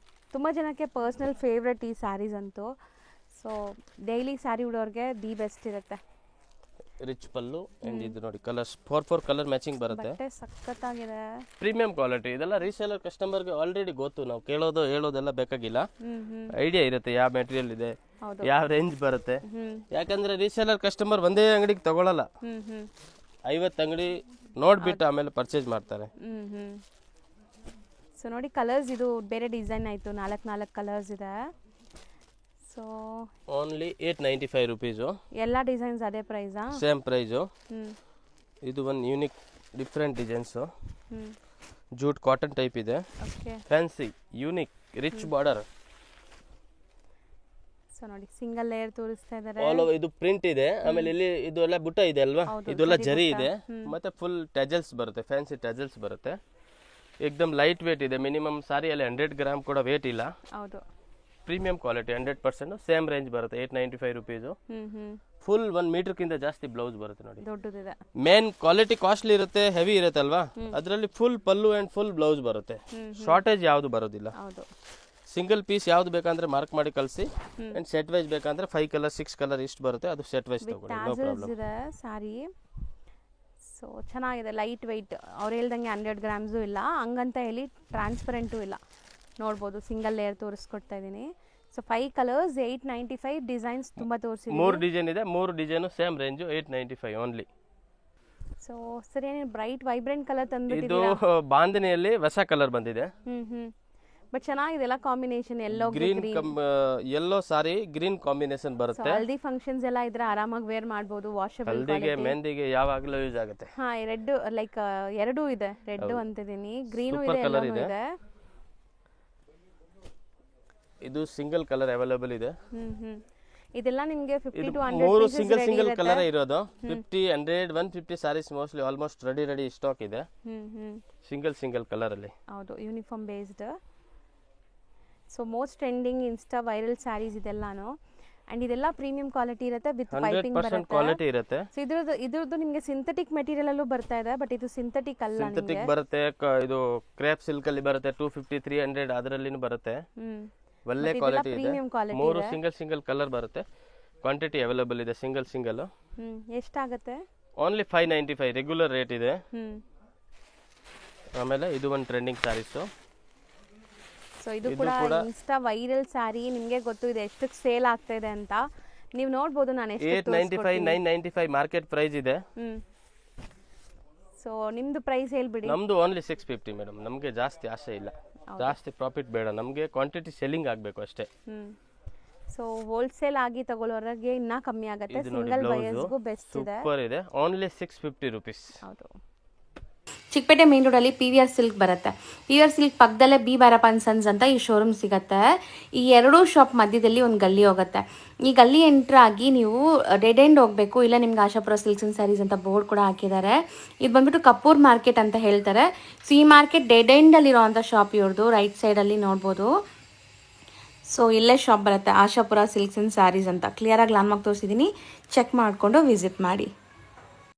ತುಂಬಾ ಜನಕ್ಕೆ ಪರ್ಸನಲ್ ಫೇವ್ರೆಟ್ ಈ ಸ್ಯಾರೀಸ್ ಅಂತೂ. ಸೊ ಡೈಲಿ ಸ್ಯಾರಿ ಉಡೋರಿಗೆ ದಿ ಬೆಸ್ಟ್ ಇರುತ್ತೆ. ರಿಚ್ ಪಲ್ಲು ಅಂಡ್ ಇದು ನೋಡಿ ಕಲರ್ಸ್ 4 ಕಲರ್ ಮ್ಯಾಚಿಂಗ್ ಬರುತ್ತೆ. ಬಟ್ಟೆ ಸಕ್ಕತ್ತಾಗಿದೆ, ಪ್ರೀಮಿಯಂ ಕ್ವಾಲಿಟಿ. ಇದೆಲ್ಲ ರೀಸೇಲರ್ ಕಸ್ಟಮರ್ಗೆ ಆಲ್ರೆಡಿ ಗೊತ್ತು, ನಾವು ಕೇಳೋದು ಹೇಳೋದೆಲ್ಲ ಬೇಕಾಗಿಲ್ಲ, ಐಡಿಯಾ ಇರುತ್ತೆ ಯಾವ ಮೆಟೀರಿಯಲ್ ಇದೆ, ಯಾವ ರೇಂಜ್ ಬರುತ್ತೆ. ಯಾಕಂದ್ರೆ ರೀಸೇಲರ್ ಕಸ್ಟಮರ್ ಒಂದೇ ಅಂಗಡಿಗೆ ತಗೊಳ್ಳಲ್ಲ, 50 ಅಂಗಡಿ ನೋಡ್ಬಿಟ್ಟು ಆಮೇಲೆ ಪರ್ಚೇಸ್ ಮಾಡ್ತಾರೆ. ಸೊ ನೋಡಿ ಕಲರ್ಸ್, ಇದು ಬೇರೆ ಡಿಸೈನ್ ಆಯಿತು, 4 ಕಲರ್ಸ್ ಇದೆ. So only 895 rupees. ಎಲ್ಲ ಡಿಸೈನ್ಸ್ ಅದೇ ಪ್ರೈಸಾ? Same price. ಇದು ಒಂದು unique different designs, jute cotton type ಇದೆ, fancy unique rich border. So ನೋಡಿ ಸಿಂಗಲ್ ಲೇಯರ್ ತೋರಿಸ್ತಾ ಇದ್ದಾರೆ. ಆಲ್ ಓವರ್ ಇದು ಪ್ರಿಂಟ್ ಇದೆ, ಆಮೇಲೆ ಇಲ್ಲಿ ಇದು ಎಲ್ಲ ಬುಟ್ಟ ಇದೆ ಅಲ್ವಾ, ಇದೆಲ್ಲ ಜರಿ ಇದೆ, ಮತ್ತೆ ಫುಲ್ ಟ್ಯಾಜಲ್ಸ್ ಬರುತ್ತೆ, ಫ್ಯಾನ್ಸಿ ಟ್ಯಾಜಲ್ಸ್ ಬರುತ್ತೆ. ಏಕ್ದಮ್ ಲೈಟ್ ವೇಟ್ ಇದೆ, ಮಿನಿಮಮ್ ಸಾರಿಯಲ್ಲಿ 100 ಗ್ರಾಮ್ ಕೂಡ ವೇಟ್ ಇಲ್ಲ. ಹೌದು, ಪ್ರೀಮಿಯಂ ಕ್ವಾಲಿಟಿ 100%. ಸೇಮ್ ರೇಂಜ್ ಬರುತ್ತೆ 895 ರುಪೀಸು. ಫುಲ್ 1 ಮೀಟರ್ಗಿಂತ ಜಾಸ್ತಿ ಬ್ಲೌಸ್ ಬರುತ್ತೆ ನೋಡಿ, ದೊಡ್ಡದಿದೆ. ಮೇನ್ ಕ್ವಾಲಿಟಿ ಕಾಸ್ಟ್ಲಿ ಇರುತ್ತೆ, ಹೆವಿ ಇರುತ್ತೆ ಅಲ್ವಾ, ಅದರಲ್ಲಿ full pallu and full blouse ಬರುತ್ತೆ. ಶಾರ್ಟೇಜ್ ಯಾವುದು ಬರೋದಿಲ್ಲ. ಸಿಂಗಲ್ ಪೀಸ್ ಯಾವ್ದು ಬೇಕಂದ್ರೆ ಮಾರ್ಕ್ ಮಾಡಿ ಕಳಿಸಿ. ಅಂಡ್ ಸೆಟ್ ವೈಸ್ ಬೇಕಂದ್ರೆ 5 ಕಲರ್ 6 ಕಲರ್ ಇಷ್ಟು ಬರುತ್ತೆ, ಅದು ಸೆಟ್ ವೈಸ್ ತಗೊಳ್ಳಿ, ನೋ ಪ್ರಾಬ್ಲಮ್. ಇದೆ ಸಾರಿ. ಸೊ ಚೆನ್ನಾಗಿದೆ, ಲೈಟ್ ವೆಯ್ಟ್. ಅವ್ರು ಹೇಳ್ದಂಗೆ 100 ಗ್ರಾಮ್ಸು ಇಲ್ಲ, ಹಂಗಂತ ಹೇಳಿ ಟ್ರಾನ್ಸ್ಪರೆಂಟು ಇಲ್ಲ. ನೋಡ್ಬೋದು ಸಿಂಗಲ್ ಲೇಯರ್ ತೋರಿಸ್ಕೊಡ್ತಾ ಇದ್ದೀನಿ. ಸೊ 5 ಕಲರ್ಸ್ 895, ಡಿಸೈನ್ಸ್ ತುಂಬ ತೋರಿಸಿದ್ದೀನಿ. 3 ಡಿಸೈನ್ ಇದೆ, 3 design same range 895 only. So ಸರಿ, ಏನು ಬ್ರೈಟ್ ವೈಬ್ರೆಂಟ್ ಕಲರ್ ಇದು ಬಾಂಧನಿಯಲ್ಲಿ ಹೊಸ ಕಲರ್ ಬಂದಿದೆ. ಬಟ್ ಚೆನ್ನಾಗಿದೆ ಅಲ್ಲ ಕಾಂಬಿನೇಷನ್, ಎಲ್ಲೋ ಗ್ರೀನ್ ಯೆಲ್ಲೋ ಸಾರಿ ಗ್ರೀನ್ ಕಾಂಬಿನೇಷನ್ ಬರುತ್ತೆ. ಹಲ್ದಿ ಫಂಕ್ಷನ್ಸ್ ಎಲ್ಲ ಇದ್ರೆ ಆರಾಮಾಗಿ ವೇರ್ ಮಾಡಬಹುದು, ವಾಷಬಲ್. ಹಲ್ದಿಗೆ ಮೆಹಂದಿಗೆ ಯಾವಾಗಲೂ ಯೂಸ್ ಆಗುತ್ತೆ. ಹಾ, ರೆಡ್ ಲೈಕ್ ಎರಡೂ ಇದೆ, ರೆಡ್ ಅಂತಿದ್ದೀನಿ, ಗ್ರೀನು ಇದೆ, ಎಲ್ಲೋ ಇದೆ. ಇದು ಸಿಂಗಲ್ ಕಲರ್ ಅವೈಲೇಬಲ್ ಇದೆ. ಇದೆಲ್ಲ ನಿಮಗೆ 50 to 100 ಮೂರು ಸಿಂಗಲ್ ಕಲರ್ ಇರೋದು. 50 100 150 sarees mostly almost ready stock ಇದೆ, ಸಿಂಗಲ್ ಕಲರ್ ಅಲ್ಲಿ. ಹೌದು, uniform based. So most trending insta viral sarees ಇದೆಲ್ಲಾನು. ಅಂಡ್ ಇದೆಲ್ಲ ಪ್ರೀಮಿಯಂ ಕ್ವಾಲಿಟಿ ಇರುತ್ತೆ, ವಿತ್ ಪೈಪಿಂಗ್ ಬರುತ್ತೆ, ಕ್ವಾಲಿಟಿ ಇರುತ್ತೆ. ಸೊ ಇದ್ರದ್ದು ನಿಮಗೆ ಸಿಂಥೆಟಿಕ್ ಮೆಟೀರಿಯಲ್ ಅಲ್ಲೂ ಬರ್ತಾ ಇದೆ, ಬಟ್ ಇದು ಸಿಂಥೆಟಿಕ್ ಅಲ್ಲ, ಸಿಂಥೆಟಿಕ್ ಬರುತ್ತೆ. ಇದು ಕ್ರೇಪ್ ಸಿಲ್ಕ್ ಅಲ್ಲಿ ಬರುತ್ತೆ, 250 300 ಅದರಲ್ಲಿನೂ ಬರುತ್ತೆ. ಒಳ್ಳೆ ಕ್ವಾಲಿಟಿ ಇದೆ. 3 ಸಿಂಗಲ್ ಕಲರ್ ಬರುತ್ತೆ. ಕ್ವಾಂಟಿಟಿ ಅವೈಲೇಬಲ್ ಇದೆ, ಸಿಂಗಲ್. ಎಷ್ಟಾಗುತ್ತೆ? ಓನ್ಲಿ 595 ರೆಗ್ಯುಲರ್ ರೇಟ್ ಇದೆ. ಆಮೇಲೆ ಇದು ಒಂದು ಟ್ರೆಂಡಿಂಗ್ ಸ್ಯಾರೀಸ್. ಸೊ ಇದು ಕೂಡ ಇನ್ಸ್ಟಾ ವೈರಲ್ ಸ್ಯಾರಿ, ನಿಮಗೆ ಗೊತ್ತು ಇದೆ ಎಷ್ಟಕ್ಕೆ ಸೇಲ್ ಆಗ್ತಾ ಇದೆ ಅಂತ. ನೀವು ನೋಡ್ಬೋದು, ನಾನು ಎಷ್ಟು 895 995 ಮಾರ್ಕೆಟ್ ಪ್ರೈಸ್ ಇದೆ. ಸೊ ನಿಮ್ದು ಪ್ರೈಸ್ ಹೇಳ್ಬಿಡಿ. ನಮ್ದು ಓನ್ಲಿ 650 ಮೇಡಮ್. ನಮಗೆ ಜಾಸ್ತಿ ಆಸೆ ಇಲ್ಲ, ಜಾಸ್ತಿ ಪ್ರಾಫಿಟ್ ಬೇಡ, ನಮಗೆ ಕ್ವಾಂಟಿಟಿ ಸೆಲ್ಲಿಂಗ್ ಆಗಬೇಕು ಅಷ್ಟೇ. ಸೊ ಹೋಲ್ಸೇಲ್ ಆಗಿ ತಗೊಳ್ಳೋರಿಗೆ ಇನ್ನ ಕಮ್ಮಿ ಆಗುತ್ತೆ, ಸಿಂಗಲ್ ಬಯರ್ಸ್ಗೂ ಬೆಸ್ಟ್ ಇದೆ. ಸೂಪರ್ ಇದೆ, ಓನ್ಲಿ 650 ರುಪೀಸ್. ಹೌದು. ಚಿಕ್ಕಪೇಟೆ ಮೇನ್ ರೋಡಲ್ಲಿ PVR ಸಿಲ್ಕ್ ಬರುತ್ತೆ. PVR ಸಿಲ್ಕ್ ಪಕ್ಕದಲ್ಲೇ ಬಿ ಬಾರಪ್ಪನ್ ಸನ್ಸ್ ಅಂತ ಈ ಶೋರೂಮ್ ಸಿಗುತ್ತೆ. ಈ ಎರಡೂ ಶಾಪ್ ಮಧ್ಯದಲ್ಲಿ ಒಂದು ಗಲ್ಲಿ ಹೋಗುತ್ತೆ. ಈ ಗಲ್ಲಿ ಎಂಟ್ರ್ ಆಗಿ ನೀವು ಡೆಡ್ ಎಂಡ್ ಹೋಗಬೇಕು, ಇಲ್ಲ ನಿಮ್ಗೆ ಆಶಾಪುರ ಸಿಲ್ಕ್ಸ್ ಅಂಡ್ ಸ್ಯಾರೀಸ್ ಅಂತ ಬೋರ್ಡ್ ಕೂಡ ಹಾಕಿದ್ದಾರೆ. ಇದು ಬಂದ್ಬಿಟ್ಟು ಕಪೂರ್ ಮಾರ್ಕೆಟ್ ಅಂತ ಹೇಳ್ತಾರೆ. ಸೊ ಈ ಮಾರ್ಕೆಟ್ ಡೆಡ್ ಎಂಡಲ್ಲಿರೋವಂಥ ಶಾಪ್ ಇವ್ರದ್ದು, ರೈಟ್ ಸೈಡಲ್ಲಿ ನೋಡ್ಬೋದು. ಸೊ ಇಲ್ಲೇ ಶಾಪ್ ಬರುತ್ತೆ, ಆಶಾಪುರ ಸಿಲ್ಕ್ಸ್ ಅಂಡ್ ಸ್ಯಾರೀಸ್ ಅಂತ. ಕ್ಲಿಯರಾಗಿ ಲ್ಯಾಂಡ್ಮಾರ್ಕ್ ತೋರಿಸಿದ್ದೀನಿ, ಚೆಕ್ ಮಾಡಿಕೊಂಡು ವಿಸಿಟ್ ಮಾಡಿ.